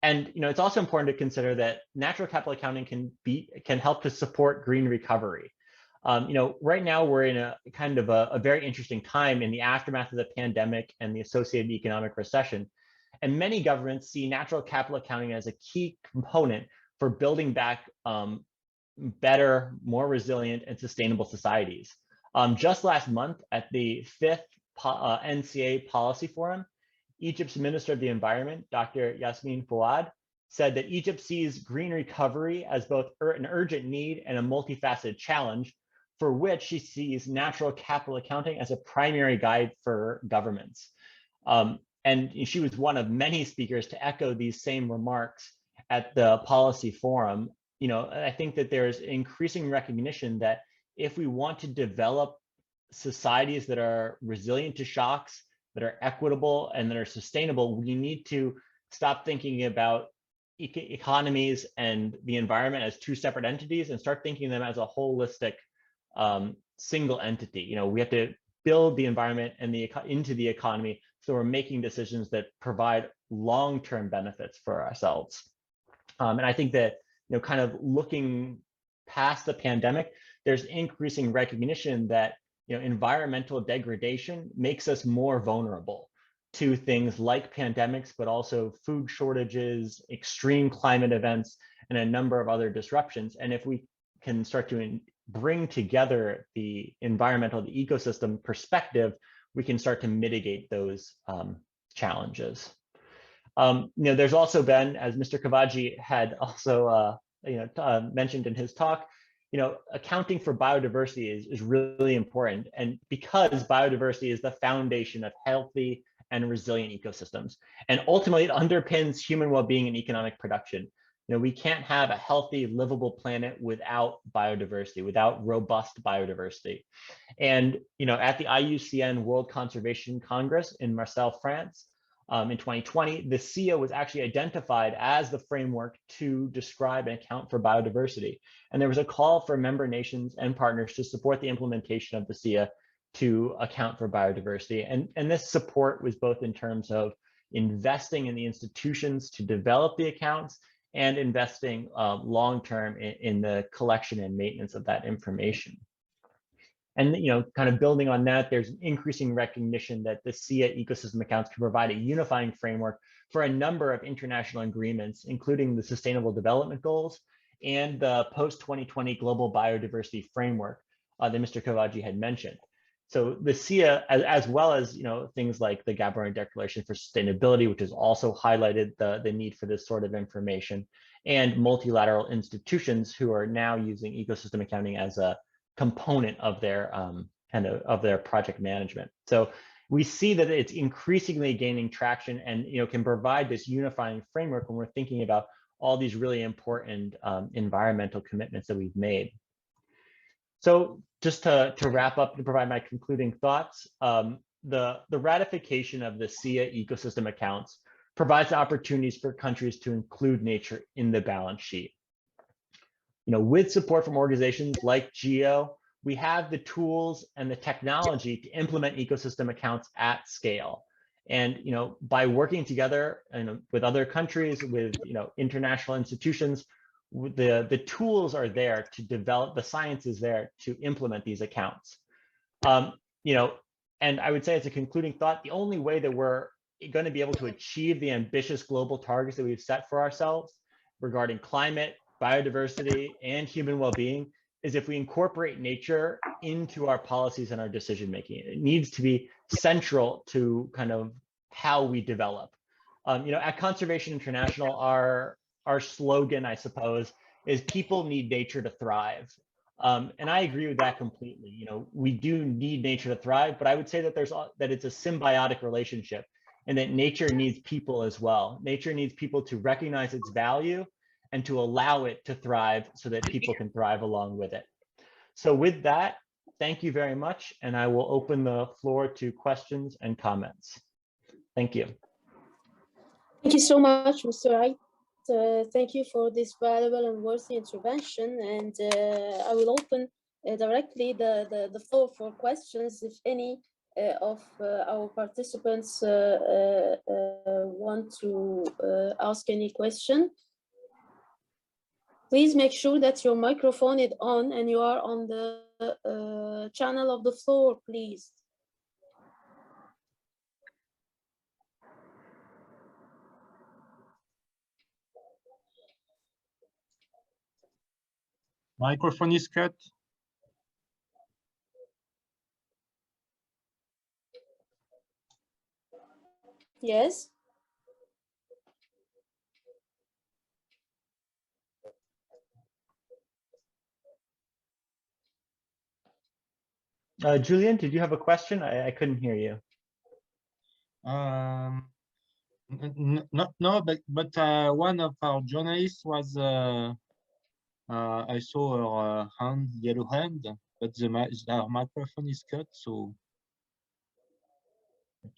And it's also important to consider that natural capital accounting can help to support green recovery. Right now we're in a kind of a very interesting time in the aftermath of the pandemic and the associated economic recession. And many governments see natural capital accounting as a key component for building back better, more resilient, and sustainable societies. Just last month at the 5th NCA Policy Forum, Egypt's Minister of the Environment, Dr. Yasmin Fouad, said that Egypt sees green recovery as both an urgent need and a multifaceted challenge, for which she sees natural capital accounting as a primary guide for governments. And she was one of many speakers to echo these same remarks at the policy forum. I think that there's increasing recognition that if we want to develop societies that are resilient to shocks, that are equitable, and that are sustainable, we need to stop thinking about economies and the environment as two separate entities and start thinking of them as a holistic single entity. We have to build the environment and into the economy, so we're making decisions that provide long-term benefits for ourselves. And I think that kind of looking past the pandemic, there's increasing recognition that environmental degradation makes us more vulnerable to things like pandemics, but also food shortages, extreme climate events, and a number of other disruptions. And if we can start to bring together the environmental, the ecosystem perspective, we can start to mitigate those challenges. There's also been, as Mr. Kavaji had also mentioned in his talk, accounting for biodiversity is really important. And because biodiversity is the foundation of healthy and resilient ecosystems, and ultimately it underpins human well-being and economic production. We can't have a healthy, livable planet without biodiversity, without robust biodiversity. And at the Iucn World Conservation Congress in Marseille, France, in 2020, the Sia was actually identified as the framework to describe and account for biodiversity. And there was a call for member nations and partners to support the implementation of the Sia to account for biodiversity. And this support was both in terms of investing in the institutions to develop the accounts and investing long-term in the collection and maintenance of that information. And kind of building on that, there's an increasing recognition that the Sia ecosystem accounts can provide a unifying framework for a number of international agreements, including the Sustainable Development Goals and the post-2020 Global Biodiversity Framework that Mr. Kavaji had mentioned. So the Sia, as well as things like the Gaborone Declaration for Sustainability, which has also highlighted the need for this sort of information, and multilateral institutions who are now using ecosystem accounting as a component of their of their project management. So we see that it's increasingly gaining traction and can provide this unifying framework when we're thinking about all these really important environmental commitments that we've made. So just to wrap up and provide my concluding thoughts, the ratification of the Sia ecosystem accounts provides opportunities for countries to include nature in the balance sheet. With support from organizations like GEO, we have the tools and the technology to implement ecosystem accounts at scale. And by working together with other countries, with international institutions, the tools are there to develop, the science is there to implement these accounts. And I would say as a concluding thought, the only way that we're going to be able to achieve the ambitious global targets that we've set for ourselves regarding climate, biodiversity, and human well-being is if we incorporate nature into our policies and our decision-making. It needs to be central to kind of how we develop. You know, at Conservation International, our slogan, I suppose, is people need nature to thrive. And I agree with that completely. You know, we do need nature to thrive, but I would say that it's a symbiotic relationship, and that nature needs people as well. Nature needs people to recognize its value and to allow it to thrive so that people can thrive along with it. So with that, thank you very much, and I will open the floor to questions and comments. Thank you. Thank you so much, Mr. Wright. Thank you for this valuable and worthy intervention, and I will open directly the floor for questions if any of our participants want to ask any question. Please make sure that your microphone is on and you are on the channel of the floor, please. Microphone is cut. Yes. Julian, did you have a question? I couldn't hear you. No, but one of our journalists was I saw her hand, yellow hand, but her microphone is cut, so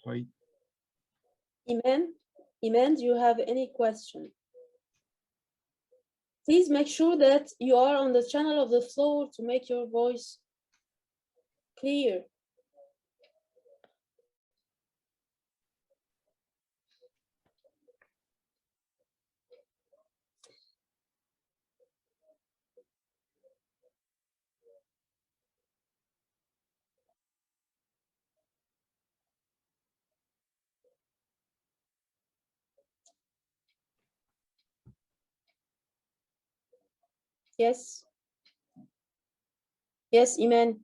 right. Iman, do you have any question? Please make sure that you are on the channel of the floor to make your voice clear. Yes. Yes, Iman.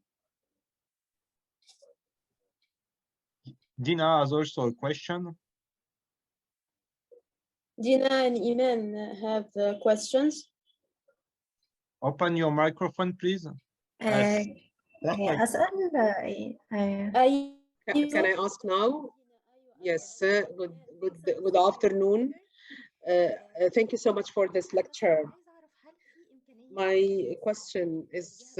Dina has also a question. Dina and Iman have questions. Open your microphone, please. Can I ask now? Yes, good afternoon. Thank you so much for this lecture. My question is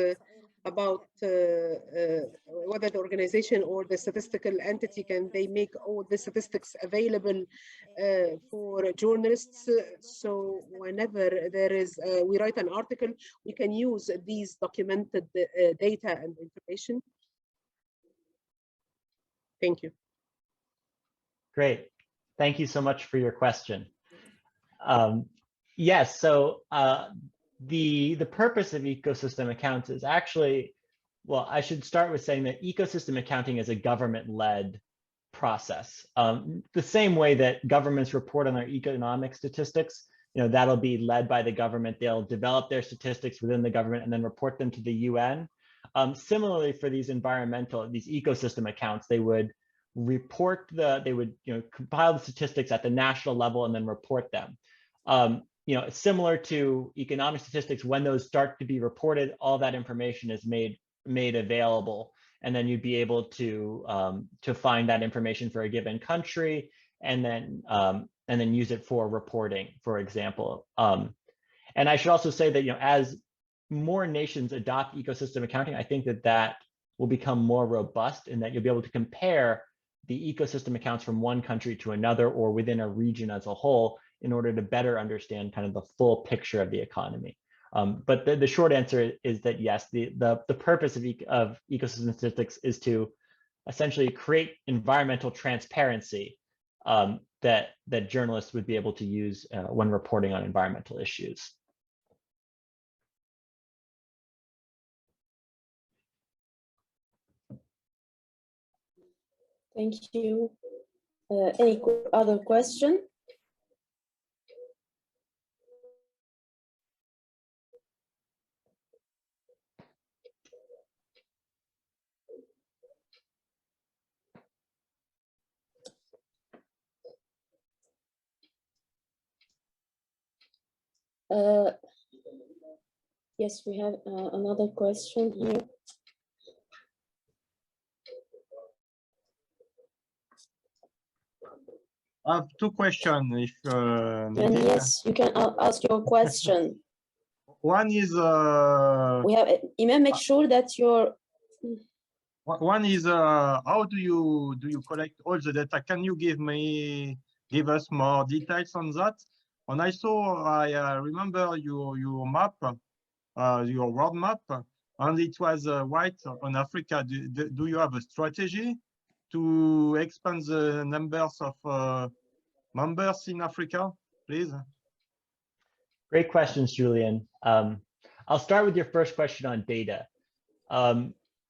about whether the organization or the statistical entity can they make all the statistics available for journalists. So whenever there is, we write an article, we can use these documented data and information. Thank you. Great. Thank you so much for your question. Yes, so the purpose of ecosystem accounts is actually, well, I should start with saying that ecosystem accounting is a government-led process. The same way that governments report on their economic statistics, you know, that'll be led by the government. They'll develop their statistics within the government and then report them to the UN. Similarly, for these ecosystem accounts, they would compile the statistics at the national level and then report them. You know, similar to economic statistics, when those start to be reported, all that information is made available, and then you'd be able to find that information for a given country, and then use it for reporting, for example. And I should also say that, you know, as more nations adopt ecosystem accounting, I think that will become more robust, in that you'll be able to compare the ecosystem accounts from one country to another or within a region as a whole, in order to better understand kind of the full picture of the economy. But the short answer is that yes, the purpose of ecosystem statistics is to essentially create environmental transparency that journalists would be able to use when reporting on environmental issues. Thank you. Any other question? Yes, we have another question here. I have two questions. If And yes, you can ask your question. one is We have Iman. Make sure that your one is how do you collect all the data? Can you give us more details on that? And I remember your map, your world map, and it was white on Africa. Do you have a strategy to expand the numbers of members in Africa, please? Great questions, Julian. I'll start with your first question on data.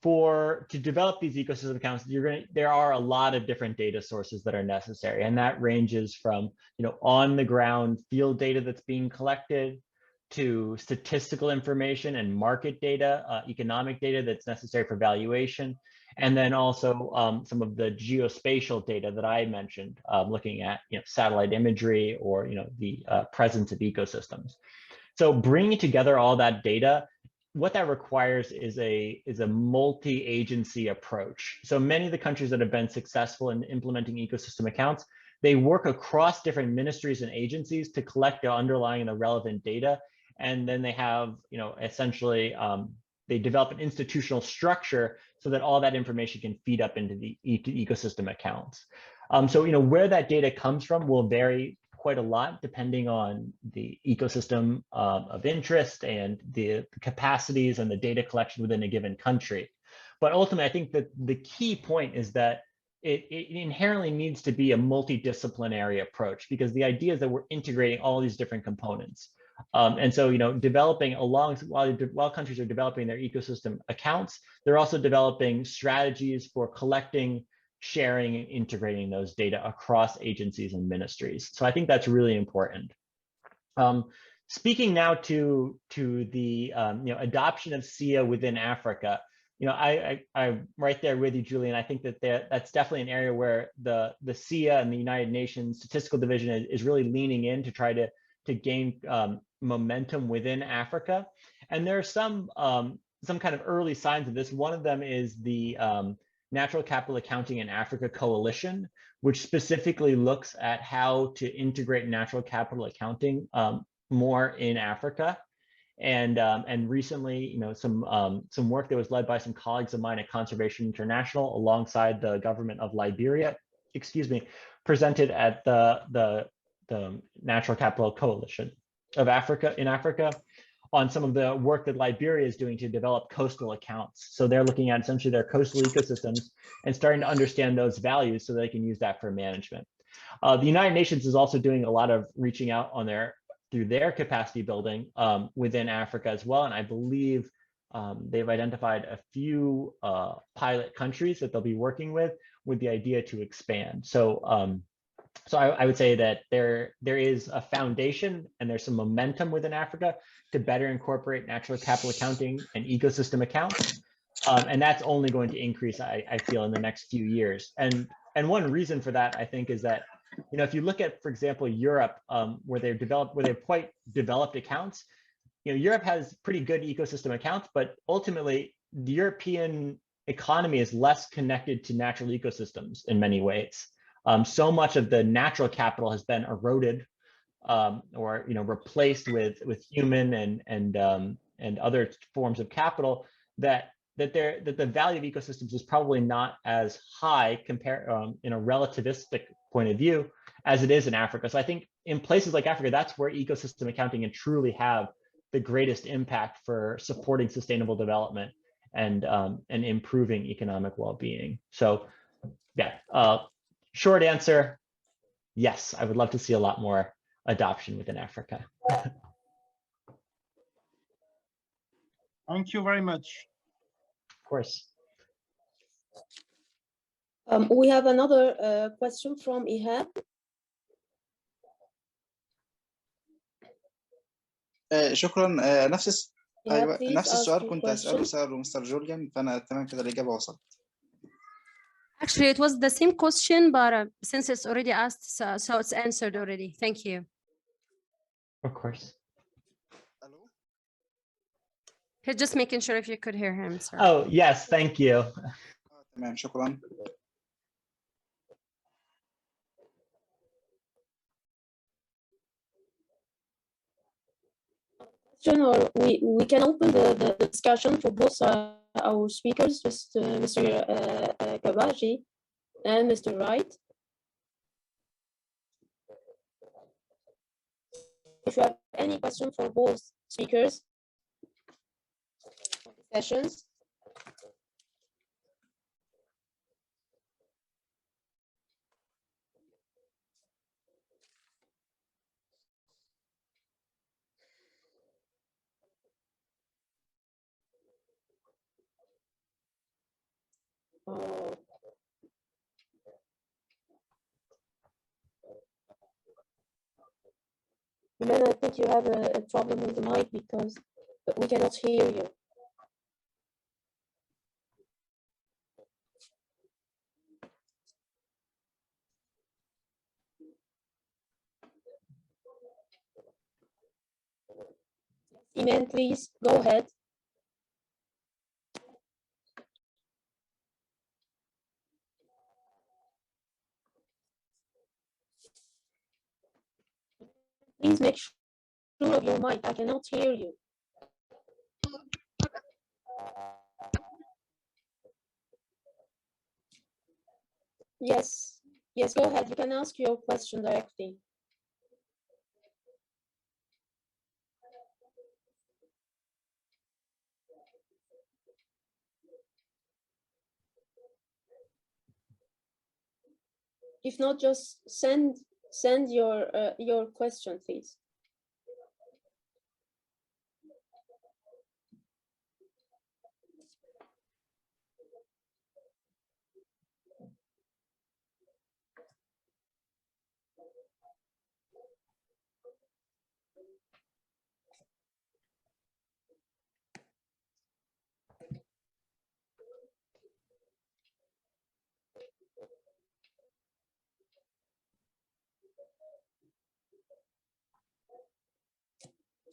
To develop these ecosystem accounts, there are a lot of different data sources that are necessary, and that ranges from on the ground field data that's being collected to statistical information and market data, economic data that's necessary for valuation, and then also some of the geospatial data that I mentioned, looking at satellite imagery or the presence of ecosystems. So bringing together all that data, what that requires is a multi-agency approach. So many of the countries that have been successful in implementing ecosystem accounts, they work across different ministries and agencies to collect the underlying and the relevant data. And then they have, essentially, they develop an institutional structure so that all that information can feed up into the ecosystem accounts. So, where that data comes from will vary quite a lot depending on the ecosystem of interest and the capacities and the data collection within a given country. But ultimately, I think that the key point is that it inherently needs to be a multidisciplinary approach, because the idea is that we're integrating all these different components. And so, developing while countries are developing their ecosystem accounts, they're also developing strategies for collecting, sharing, and integrating those data across agencies and ministries. So I think that's really important. Speaking now to the adoption of SIA within Africa, I'm right there with you, Julian. I think that that's definitely an area where the SIA and the United Nations Statistical Division is really leaning in to try to gain momentum within Africa. And there are some kind of early signs of this. One of them is the Natural Capital Accounting in Africa Coalition, which specifically looks at how to integrate natural capital accounting more in Africa. And recently, some work that was led by some colleagues of mine at Conservation International alongside the government of Liberia, presented at the Natural Capital Coalition of Africa in Africa on some of the work that Liberia is doing to develop coastal accounts. So they're looking at essentially their coastal ecosystems and starting to understand those values so they can use that for management. The United Nations is also doing a lot of reaching out through their capacity building within Africa as well. And I believe they've identified a few pilot countries that they'll be working with the idea to expand. So I would say that there is a foundation and there's some momentum within Africa to better incorporate natural capital accounting and ecosystem accounts. And that's only going to increase, I feel, in the next few years. And one reason for that, I think, is that, if you look at, for example, Europe, where they have quite developed accounts, Europe has pretty good ecosystem accounts, but ultimately the European economy is less connected to natural ecosystems in many ways. So much of the natural capital has been eroded or replaced with human and other forms of capital that the value of ecosystems is probably not as high in a relativistic point of view as it is in Africa. So I think in places like Africa, that's where ecosystem accounting can truly have the greatest impact for supporting sustainable development and improving economic well-being. So yeah, short answer, yes, I would love to see a lot more adoption within Africa. Thank you very much. Of course. We have another question from Ihab. شكرا. نفس السؤال كنت سأله مستر جوليان، فأنا تمام كده الإجابة وصلت. Actually, it was the same question, but since it's already asked, so it's answered already. Thank you. Of course. He's just making sure if you could hear him, sir. Oh, yes, thank you. تمام شكرا. Or we can open the discussion for both our speakers, just Mr. Kabaji and Mr. Wright. If you have any question for both speakers, sessions. Then I think you have a problem with the mic because we cannot hear you. Iman, please go ahead. Please make sure of your mic. I cannot hear you. Yes, yes, go ahead. You can ask your question directly. If not, just send your question, please.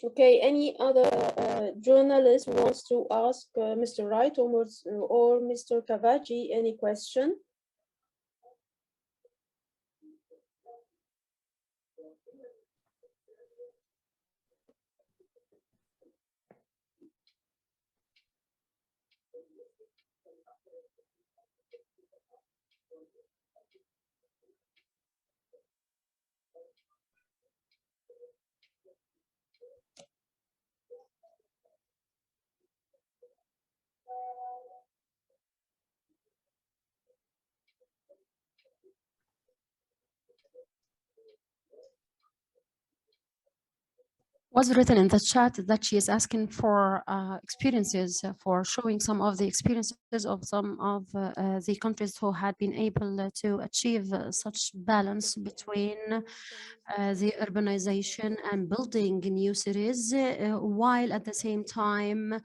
Okay, any other journalist wants to ask Mr. Wright or Mr. Kavaji any question? Was written in the chat that she is asking for experiences, for showing some of the experiences of some of the countries who had been able to achieve such balance between the urbanization and building new cities, while at the same time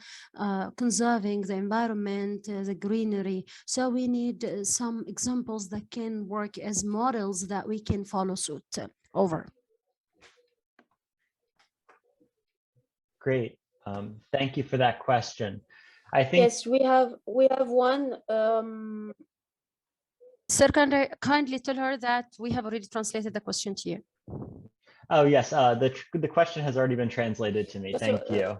conserving the environment, the greenery. So we need some examples that can work as models that we can follow suit. Over. Great. Thank you for that question. I think yes, we have one. Sir, kindly tell her that we have already translated the question to you. Oh yes, the question has already been translated to me. Thank you.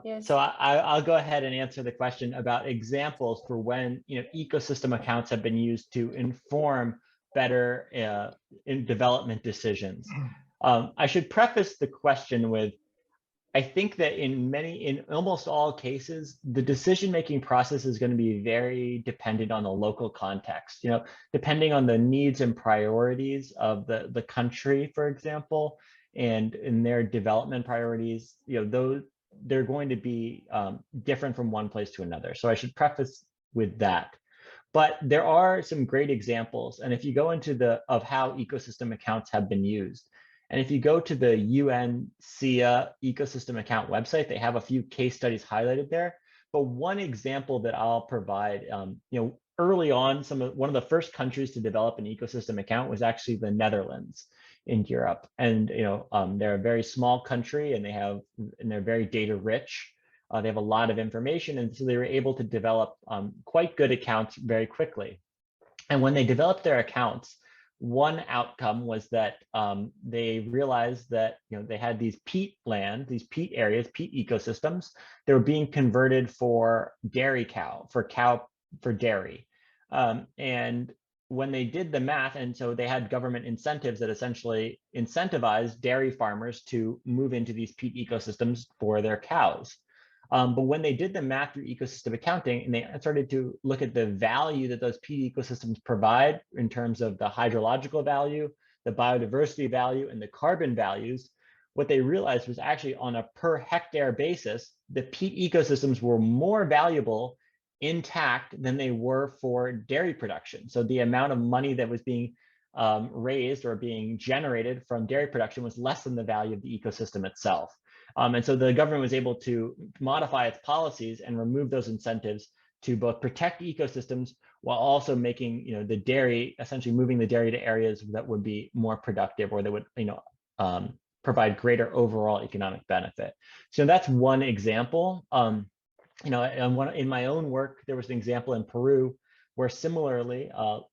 Yes. So I'll go ahead and answer the question about examples for when ecosystem accounts have been used to inform better in development decisions. I should preface the question with, I think that in almost all cases, the decision-making process is going to be very dependent on the local context, depending on the needs and priorities of the country, for example, and in their development priorities, they're going to be different from one place to another. So I should preface with that. But there are some great examples. And if you go into of how ecosystem accounts have been used, and if you go to the UN Sia ecosystem account website, they have a few case studies highlighted there. But one example that I'll provide, early on, one of the first countries to develop an ecosystem account was actually the Netherlands in Europe. And they're a very small country, and they're very data rich. They have a lot of information, and so they were able to develop quite good accounts very quickly. And when they developed their accounts, one outcome was that they realized that they had these peat land, these peat areas, peat ecosystems. They were being converted for dairy cow, for dairy. And when they did the math, and so they had government incentives that essentially incentivized dairy farmers to move into these peat ecosystems for their cows. But when they did the math through ecosystem accounting, and they started to look at the value that those peat ecosystems provide in terms of the hydrological value, the biodiversity value, and the carbon values, what they realized was actually on a per hectare basis, the peat ecosystems were more valuable intact than they were for dairy production. So the amount of money that was being raised or being generated from dairy production was less than the value of the ecosystem itself. And so the government was able to modify its policies and remove those incentives to both protect ecosystems while also making the dairy, essentially moving the dairy to areas that would be more productive or that would provide greater overall economic benefit. So that's one example. In my own work, there was an example in Peru where similarly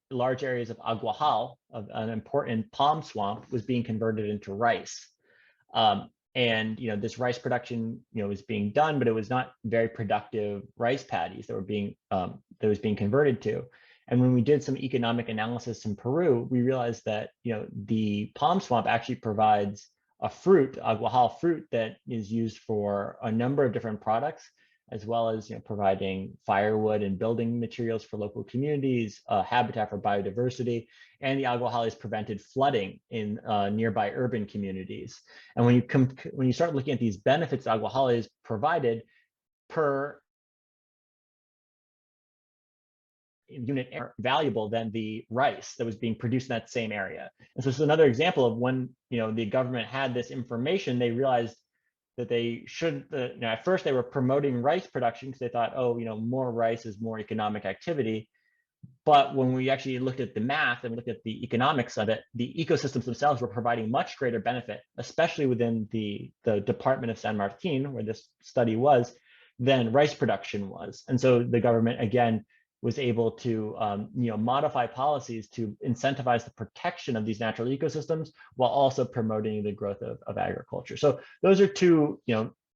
large areas of aguajal, of an important palm swamp, was being converted into rice. And this rice production was being done, but it was not very productive rice paddies that were being that was being converted to. And when we did some economic analysis in Peru, we realized that the palm swamp actually provides a fruit, aguajal fruit, that is used for a number of different products, as well as providing firewood and building materials for local communities, habitat for biodiversity, and the aguajal has prevented flooding in nearby urban communities. And when you start looking at these benefits aguajal is provided per unit valuable than the rice that was being produced in that same area. And so this is another example of when the government had this information, they realized that they should, at first they were promoting rice production because they thought, more rice is more economic activity. But when we actually looked at the math and looked at the economics of it, the ecosystems themselves were providing much greater benefit, especially within the Department of San Martin, where this study was, than rice production was. And so the government, again, was able to modify policies to incentivize the protection of these natural ecosystems while also promoting the growth of agriculture. So those are two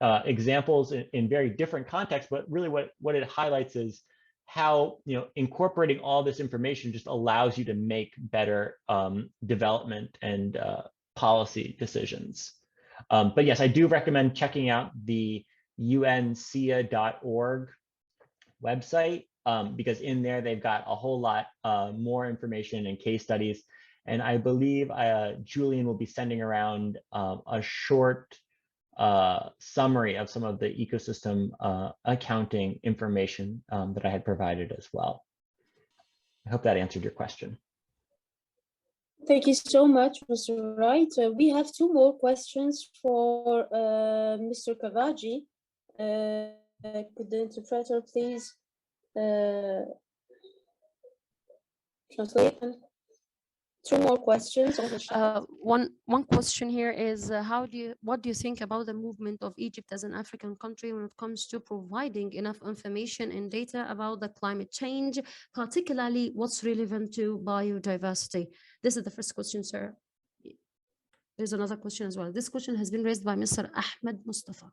examples in very different contexts, but really what it highlights is how incorporating all this information just allows you to make better development and policy decisions. But yes, I do recommend checking out the unsia.org website, because in there they've got a whole lot more information and case studies. And I believe Julian will be sending around a short summary of some of the ecosystem accounting information that I had provided as well. I hope that answered your question. Thank you so much, Mr. Wright. We have two more questions for Mr. Kavaji. Could the interpreter please translate? Two more questions on the chat. One question here is what do you think about the movement of Egypt as an African country when it comes to providing enough information and data about the climate change, particularly what's relevant to biodiversity? This is the first question, sir. There's another question as well. This question has been raised by Mr. Ahmed Mustafa.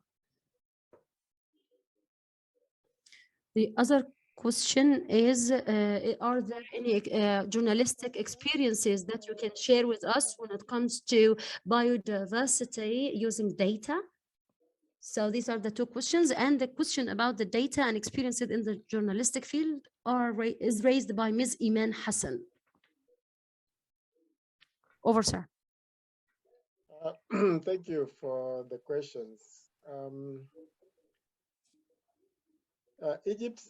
The other question is, are there any journalistic experiences that you can share with us when it comes to biodiversity using data? So these are the two questions, and the question about the data and experiences in the journalistic field is raised by Ms. Iman Hassan. Over, sir. Thank you for the questions. Egypt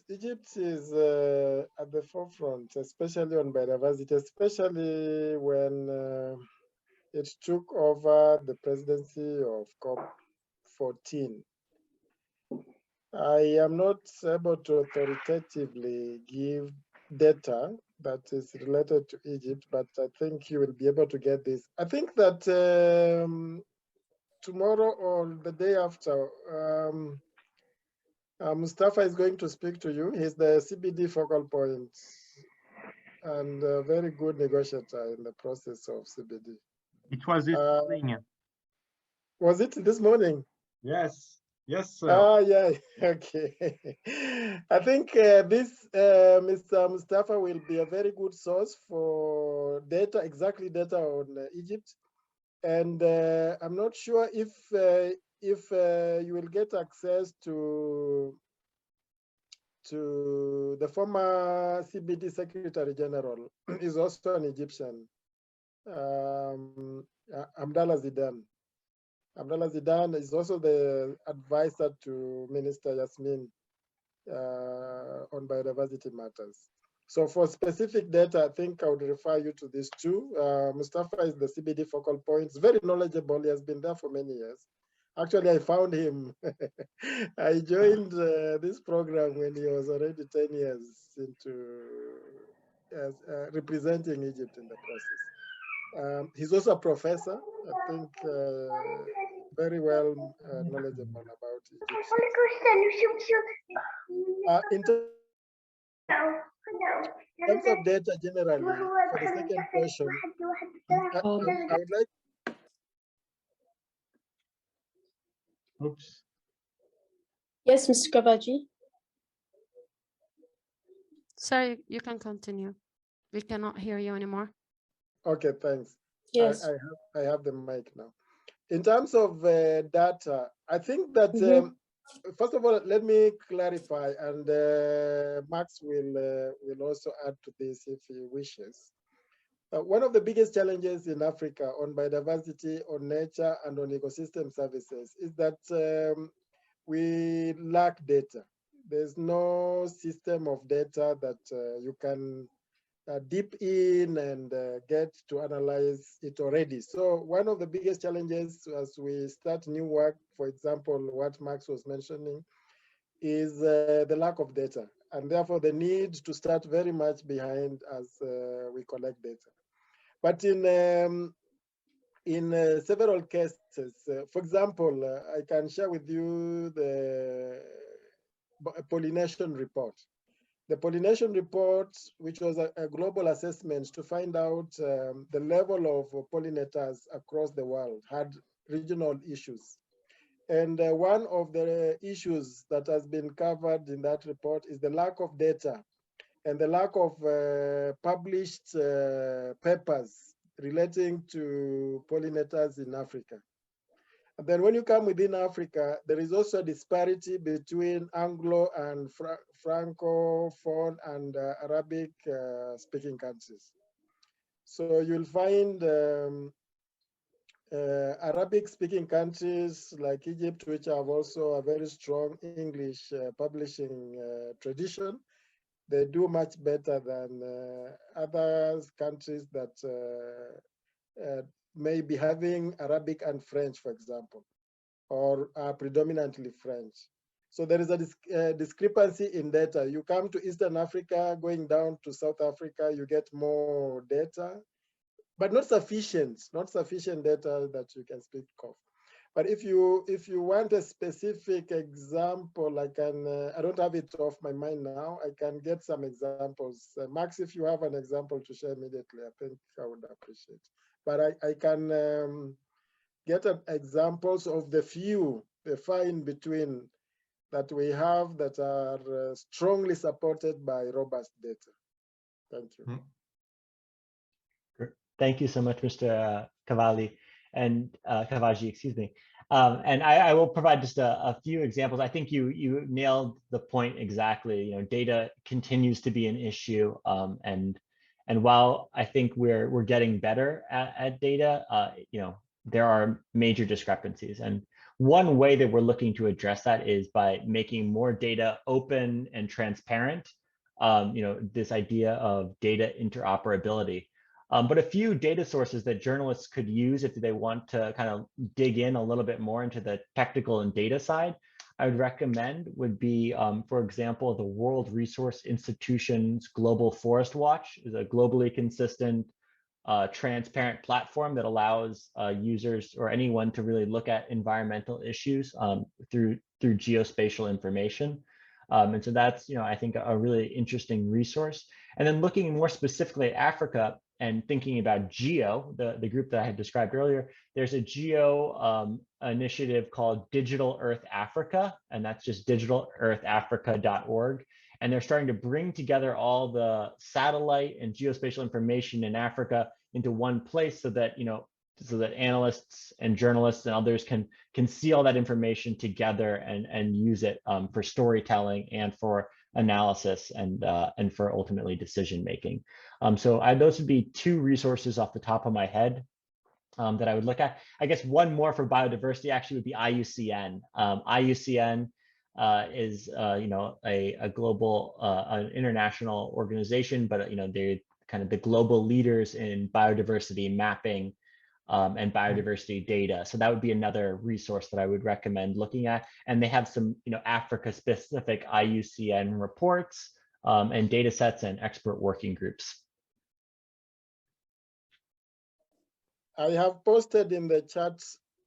is at the forefront, especially on biodiversity, especially when it took over the presidency of COP14. I am not able to authoritatively give data that is related to Egypt, but I think you will be able to get this. I think that tomorrow or the day after, Mustafa is going to speak to you. He's the CBD focal point and a very good negotiator in the process of CBD. It was this morning. Was it this morning? Yes. Yes, sir. Ah, yeah, okay. I think this Mr. Mustafa will be a very good source for data, exactly data on Egypt. And I'm not sure if you will get access to the former CBD Secretary General, is also an Egyptian, Abdallah Zidan. Abdallah Zidan is also the advisor to Minister Yasmin on biodiversity matters. So for specific data, I think I would refer you to these two. Mustafa is the CBD focal point. He's very knowledgeable. He has been there for many years. Actually, I found him. I joined this program when he was already 10 years into representing Egypt in the process. He's also a professor, I think, very well knowledgeable about Egypt. In terms of data generally, for the second question, I would like. Oops. Yes, Mr. Kavaji. Sorry, you can continue. We cannot hear you anymore. Okay, thanks. Yes. I have the mic now. In terms of data, I think that first of all, let me clarify, and Max will also add to this if he wishes. One of the biggest challenges in Africa on biodiversity, on nature, and on ecosystem services is that we lack data. There's no system of data that you can deep in and get to analyze it already. So one of the biggest challenges as we start new work, for example, what Max was mentioning, is the lack of data, and therefore the need to start very much behind as we collect data. But in several cases, for example, I can share with you the Pollination Report. The Pollination Report, which was a global assessment to find out the level of pollinators across the world, had regional issues. And one of the issues that has been covered in that report is the lack of data and the lack of published papers relating to pollinators in Africa. And then when you come within Africa, there is also a disparity between Anglo and Francophone and Arabic speaking countries. So you'll find Arabic speaking countries like Egypt, which have also a very strong English publishing tradition, they do much better than other countries that may be having Arabic and French, for example, or are predominantly French. So there is a discrepancy in data. You come to Eastern Africa, going down to South Africa, you get more data, but not sufficient data that you can speak of. But if you want a specific example, I don't have it off my mind now. I can get some examples. Max, if you have an example to share immediately, I think I would appreciate. But I can get examples of the far in between that we have that are strongly supported by robust data. Thank you. Thank you so much, Mr. Kavaji, excuse me. And I will provide just a few examples. I think you nailed the point exactly. You know, data continues to be an issue, and while I think we're getting better at data, you know, there are major discrepancies. And one way that we're looking to address that is by making more data open and transparent. You know, this idea of data interoperability. But a few data sources that journalists could use if they want to kind of dig in a little bit more into the technical and data side I would recommend would be, for example, the World Resource Institution's Global Forest Watch is a globally consistent, transparent platform that allows users or anyone to really look at environmental issues through geospatial information. And so that's, I think a really interesting resource. And then looking more specifically at Africa and thinking about GEO, the group that I had described earlier, there's a GEO initiative called Digital Earth Africa, and that's just digitalearthafrica.org. And they're starting to bring together all the satellite and geospatial information in Africa into one place so that, so that analysts and journalists and others can see all that information together and use it for storytelling and for analysis and for ultimately decision making. So those would be two resources off the top of my head that I would look at. I guess one more for biodiversity actually would be Iucn. Iucn is a global, an international organization, but they're kind of the global leaders in biodiversity mapping and biodiversity data. So that would be another resource that I would recommend looking at. And they have some, Africa-specific Iucn reports and data sets and expert working groups. I have posted in the chat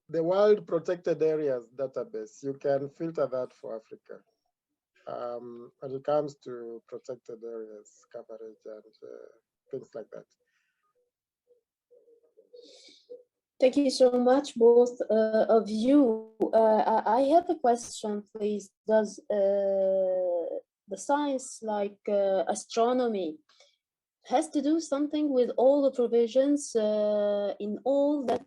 the World Protected Areas database. You can filter that for Africa when it comes to protected areas coverage and things like that. Thank you so much, both of you. I have a question, please. Does the science like astronomy has to do something with all the provisions in all that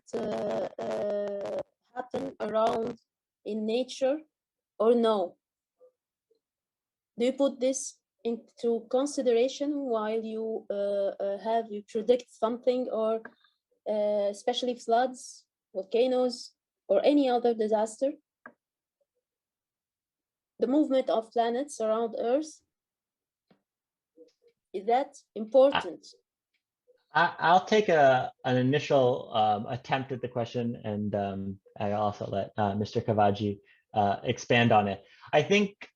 happen around in nature, or no? Do you put this into consideration while you you predict something, or especially floods, volcanoes, or any other disaster? The movement of planets around Earth, is that important? I'll take an initial attempt at the question, and I'll also let Mr. Kavaji expand on it. I think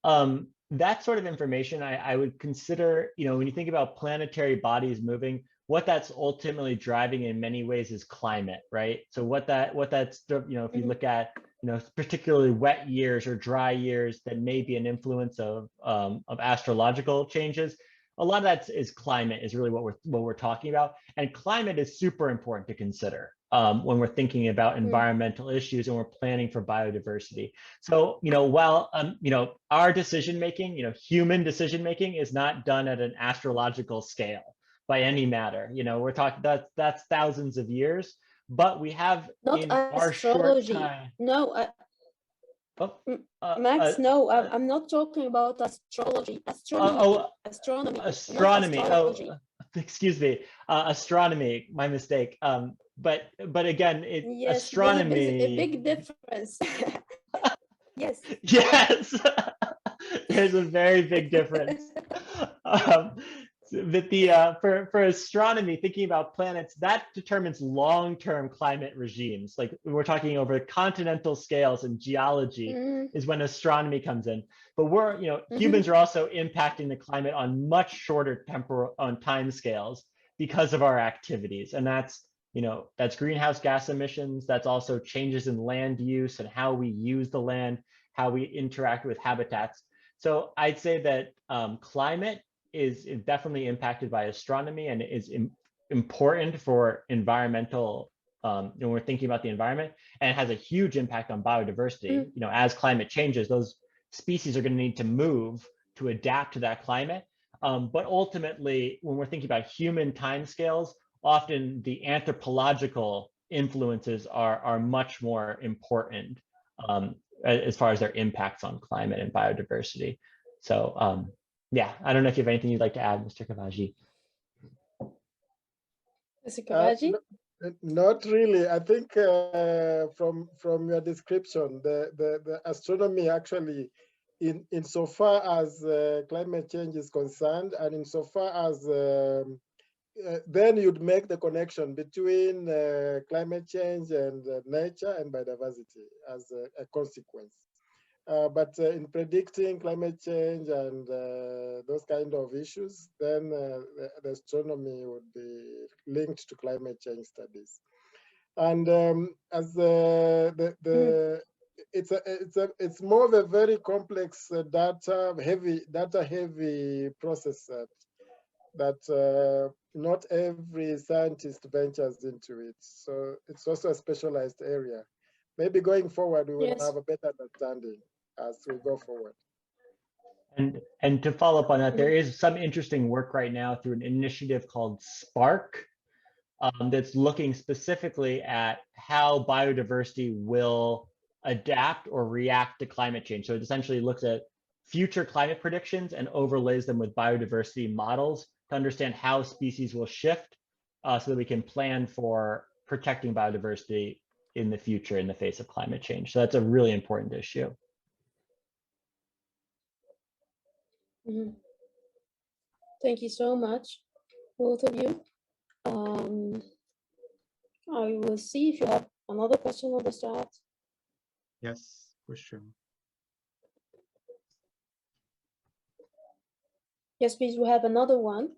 that sort of information I would consider, when you think about planetary bodies moving, what that's ultimately driving in many ways is climate, right? So what that's, if you look at, particularly wet years or dry years that may be an influence of astrological changes, a lot of that is climate is really what we're talking about. And climate is super important to consider when we're thinking about environmental issues and we're planning for biodiversity. So, while, our decision-making, human decision-making is not done at an astrological scale by any matter. We're talking that's thousands of years, but we have not in astrology. Our short time. No, Max, no, I'm not talking about astrology. Astronomy. Astronomy. Astrology. Excuse me. Astronomy. My mistake. But again, yes, astronomy. There's a big difference. Yes. Yes. There's a very big difference. But for astronomy, thinking about planets, that determines long-term climate regimes. Like we're talking over continental scales, and geology is when astronomy comes in. But we're, humans are also impacting the climate on much shorter time scales because of our activities, and that's greenhouse gas emissions. That's also changes in land use and how we use the land, how we interact with habitats. So I'd say that climate is definitely impacted by astronomy and is important for environmental, when we're thinking about the environment, and it has a huge impact on biodiversity. As climate changes, those species are going to need to move to adapt to that climate. But ultimately, when we're thinking about human timescales, often the anthropological influences are much more important as far as their impacts on climate and biodiversity. So yeah, I don't know if you have anything you'd like to add, Mr. Kavaji. Mr. Kavaji? Not really. I think from your description, the astronomy actually, insofar as climate change is concerned, and insofar as then you'd make the connection between climate change and nature and biodiversity as a consequence. but in predicting climate change and those kind of issues, then the astronomy would be linked to climate change studies. And as it's more of a very complex data heavy process that not every scientist ventures into it. So it's also a specialized area. Maybe going forward, we will Yes. have a better understanding as we go forward. And to follow up on that, there is some interesting work right now through an initiative called Spark that's looking specifically at how biodiversity will adapt or react to climate change. So it essentially looks at future climate predictions and overlays them with biodiversity models to understand how species will shift so that we can plan for protecting biodiversity in the future in the face of climate change. So that's a really important issue. Thank you so much, both of you. I will see if you have another question on the chat. Yes, question. Yes, please, we have another one.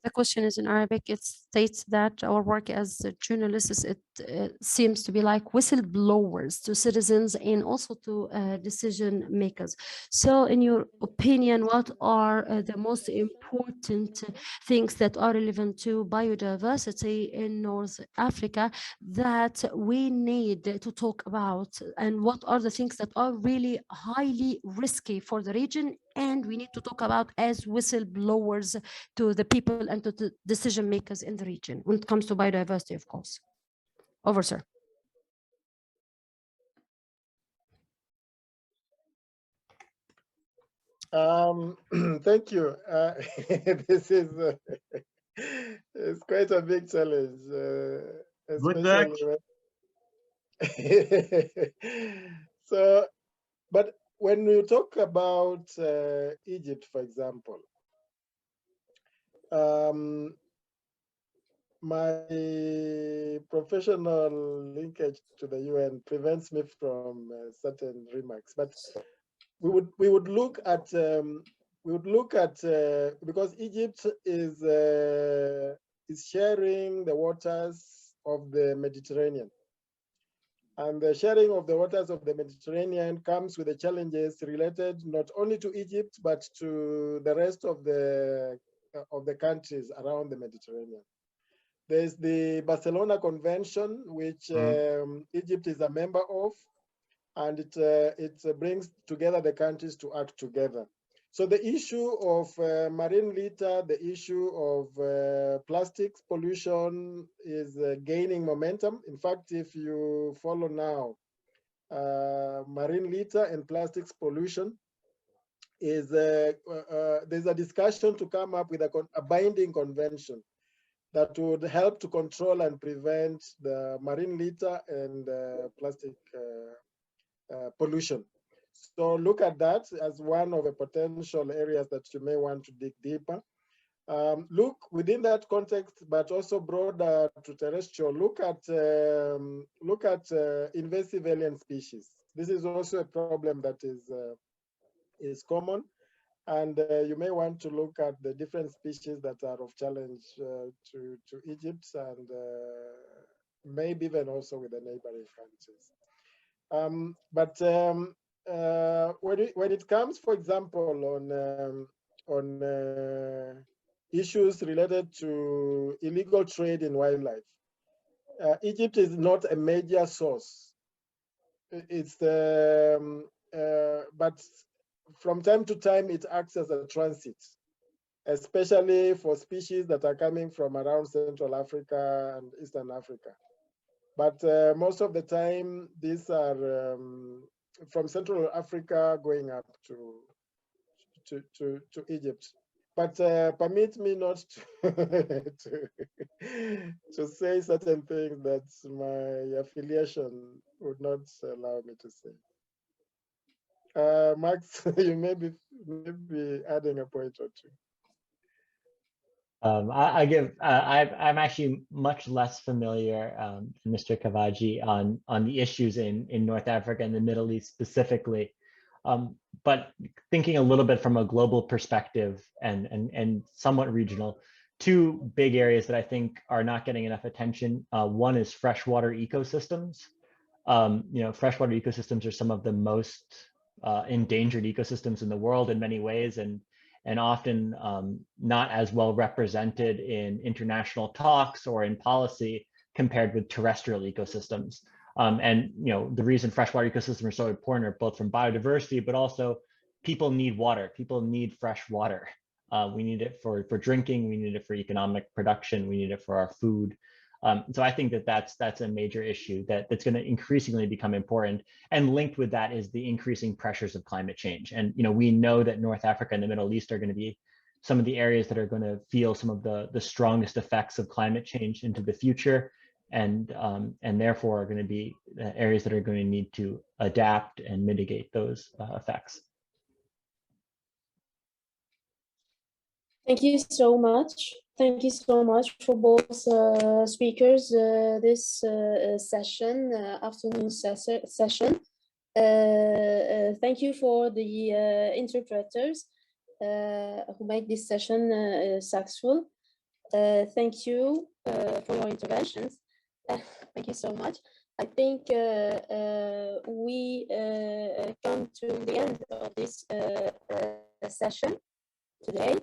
The question is in Arabic. It states that our work as journalists, it seems to be like whistleblowers to citizens and also to decision makers. So in your opinion, what are the most important things that are relevant to biodiversity in North Africa that we need to talk about? And what are the things that are really highly risky for the region and we need to talk about as whistleblowers to the people and to the decision makers in the region when it comes to biodiversity, of course. Over, sir. Thank you. This is it's quite a big challenge. Good luck. So, but when you talk about Egypt, for example, my professional linkage to the UN prevents me from certain remarks, but we would look at because Egypt is sharing the waters of the Mediterranean, and the sharing of the waters of the Mediterranean comes with the challenges related not only to Egypt but to the rest of the countries around the Mediterranean. There's the Barcelona Convention, which Egypt is a member of, and it brings together the countries to act together. So the issue of marine litter, the issue of plastics pollution is gaining momentum. In fact, if you follow now, marine litter and plastics pollution is there's a discussion to come up with a binding convention that would help to control and prevent the marine litter and plastic pollution. So look at that as one of the potential areas that you may want to dig deeper. Look within that context, but also broader to terrestrial. Look at invasive alien species. This is also a problem that is common, and you may want to look at the different species that are of challenge to Egypt and maybe even also with the neighboring countries. When it comes, for example, on issues related to illegal trade in wildlife, Egypt is not a major source. It's but from time to time it acts as a transit, especially for species that are coming from around Central Africa and Eastern Africa. But most of the time, these are from Central Africa going up to Egypt. But permit me not to say certain things that my affiliation would not allow me to say. Max, you may be adding a point or two. I'm actually much less familiar, Mr. Kavaji, on the issues in North Africa and the Middle East specifically. But thinking a little bit from a global perspective and somewhat regional, two big areas that I think are not getting enough attention. One is freshwater ecosystems. Freshwater ecosystems are some of the most endangered ecosystems in the world in many ways, and often not as well represented in international talks or in policy compared with terrestrial ecosystems. The reason freshwater ecosystems are so important are both from biodiversity, but also people need water. People need fresh water. We need it for drinking. We need it for economic production. We need it for our food. So I think that's a major issue that's going to increasingly become important. And linked with that is the increasing pressures of climate change. And we know that North Africa and the Middle East are going to be some of the areas that are going to feel some of the strongest effects of climate change into the future, and therefore are going to be areas that are going to need to adapt and mitigate those effects. Thank you so much. Thank you so much for both speakers this session, afternoon session. Thank you for the interpreters who make this session successful. Thank you for your interventions. Thank you so much. I think we come to the end of this session today.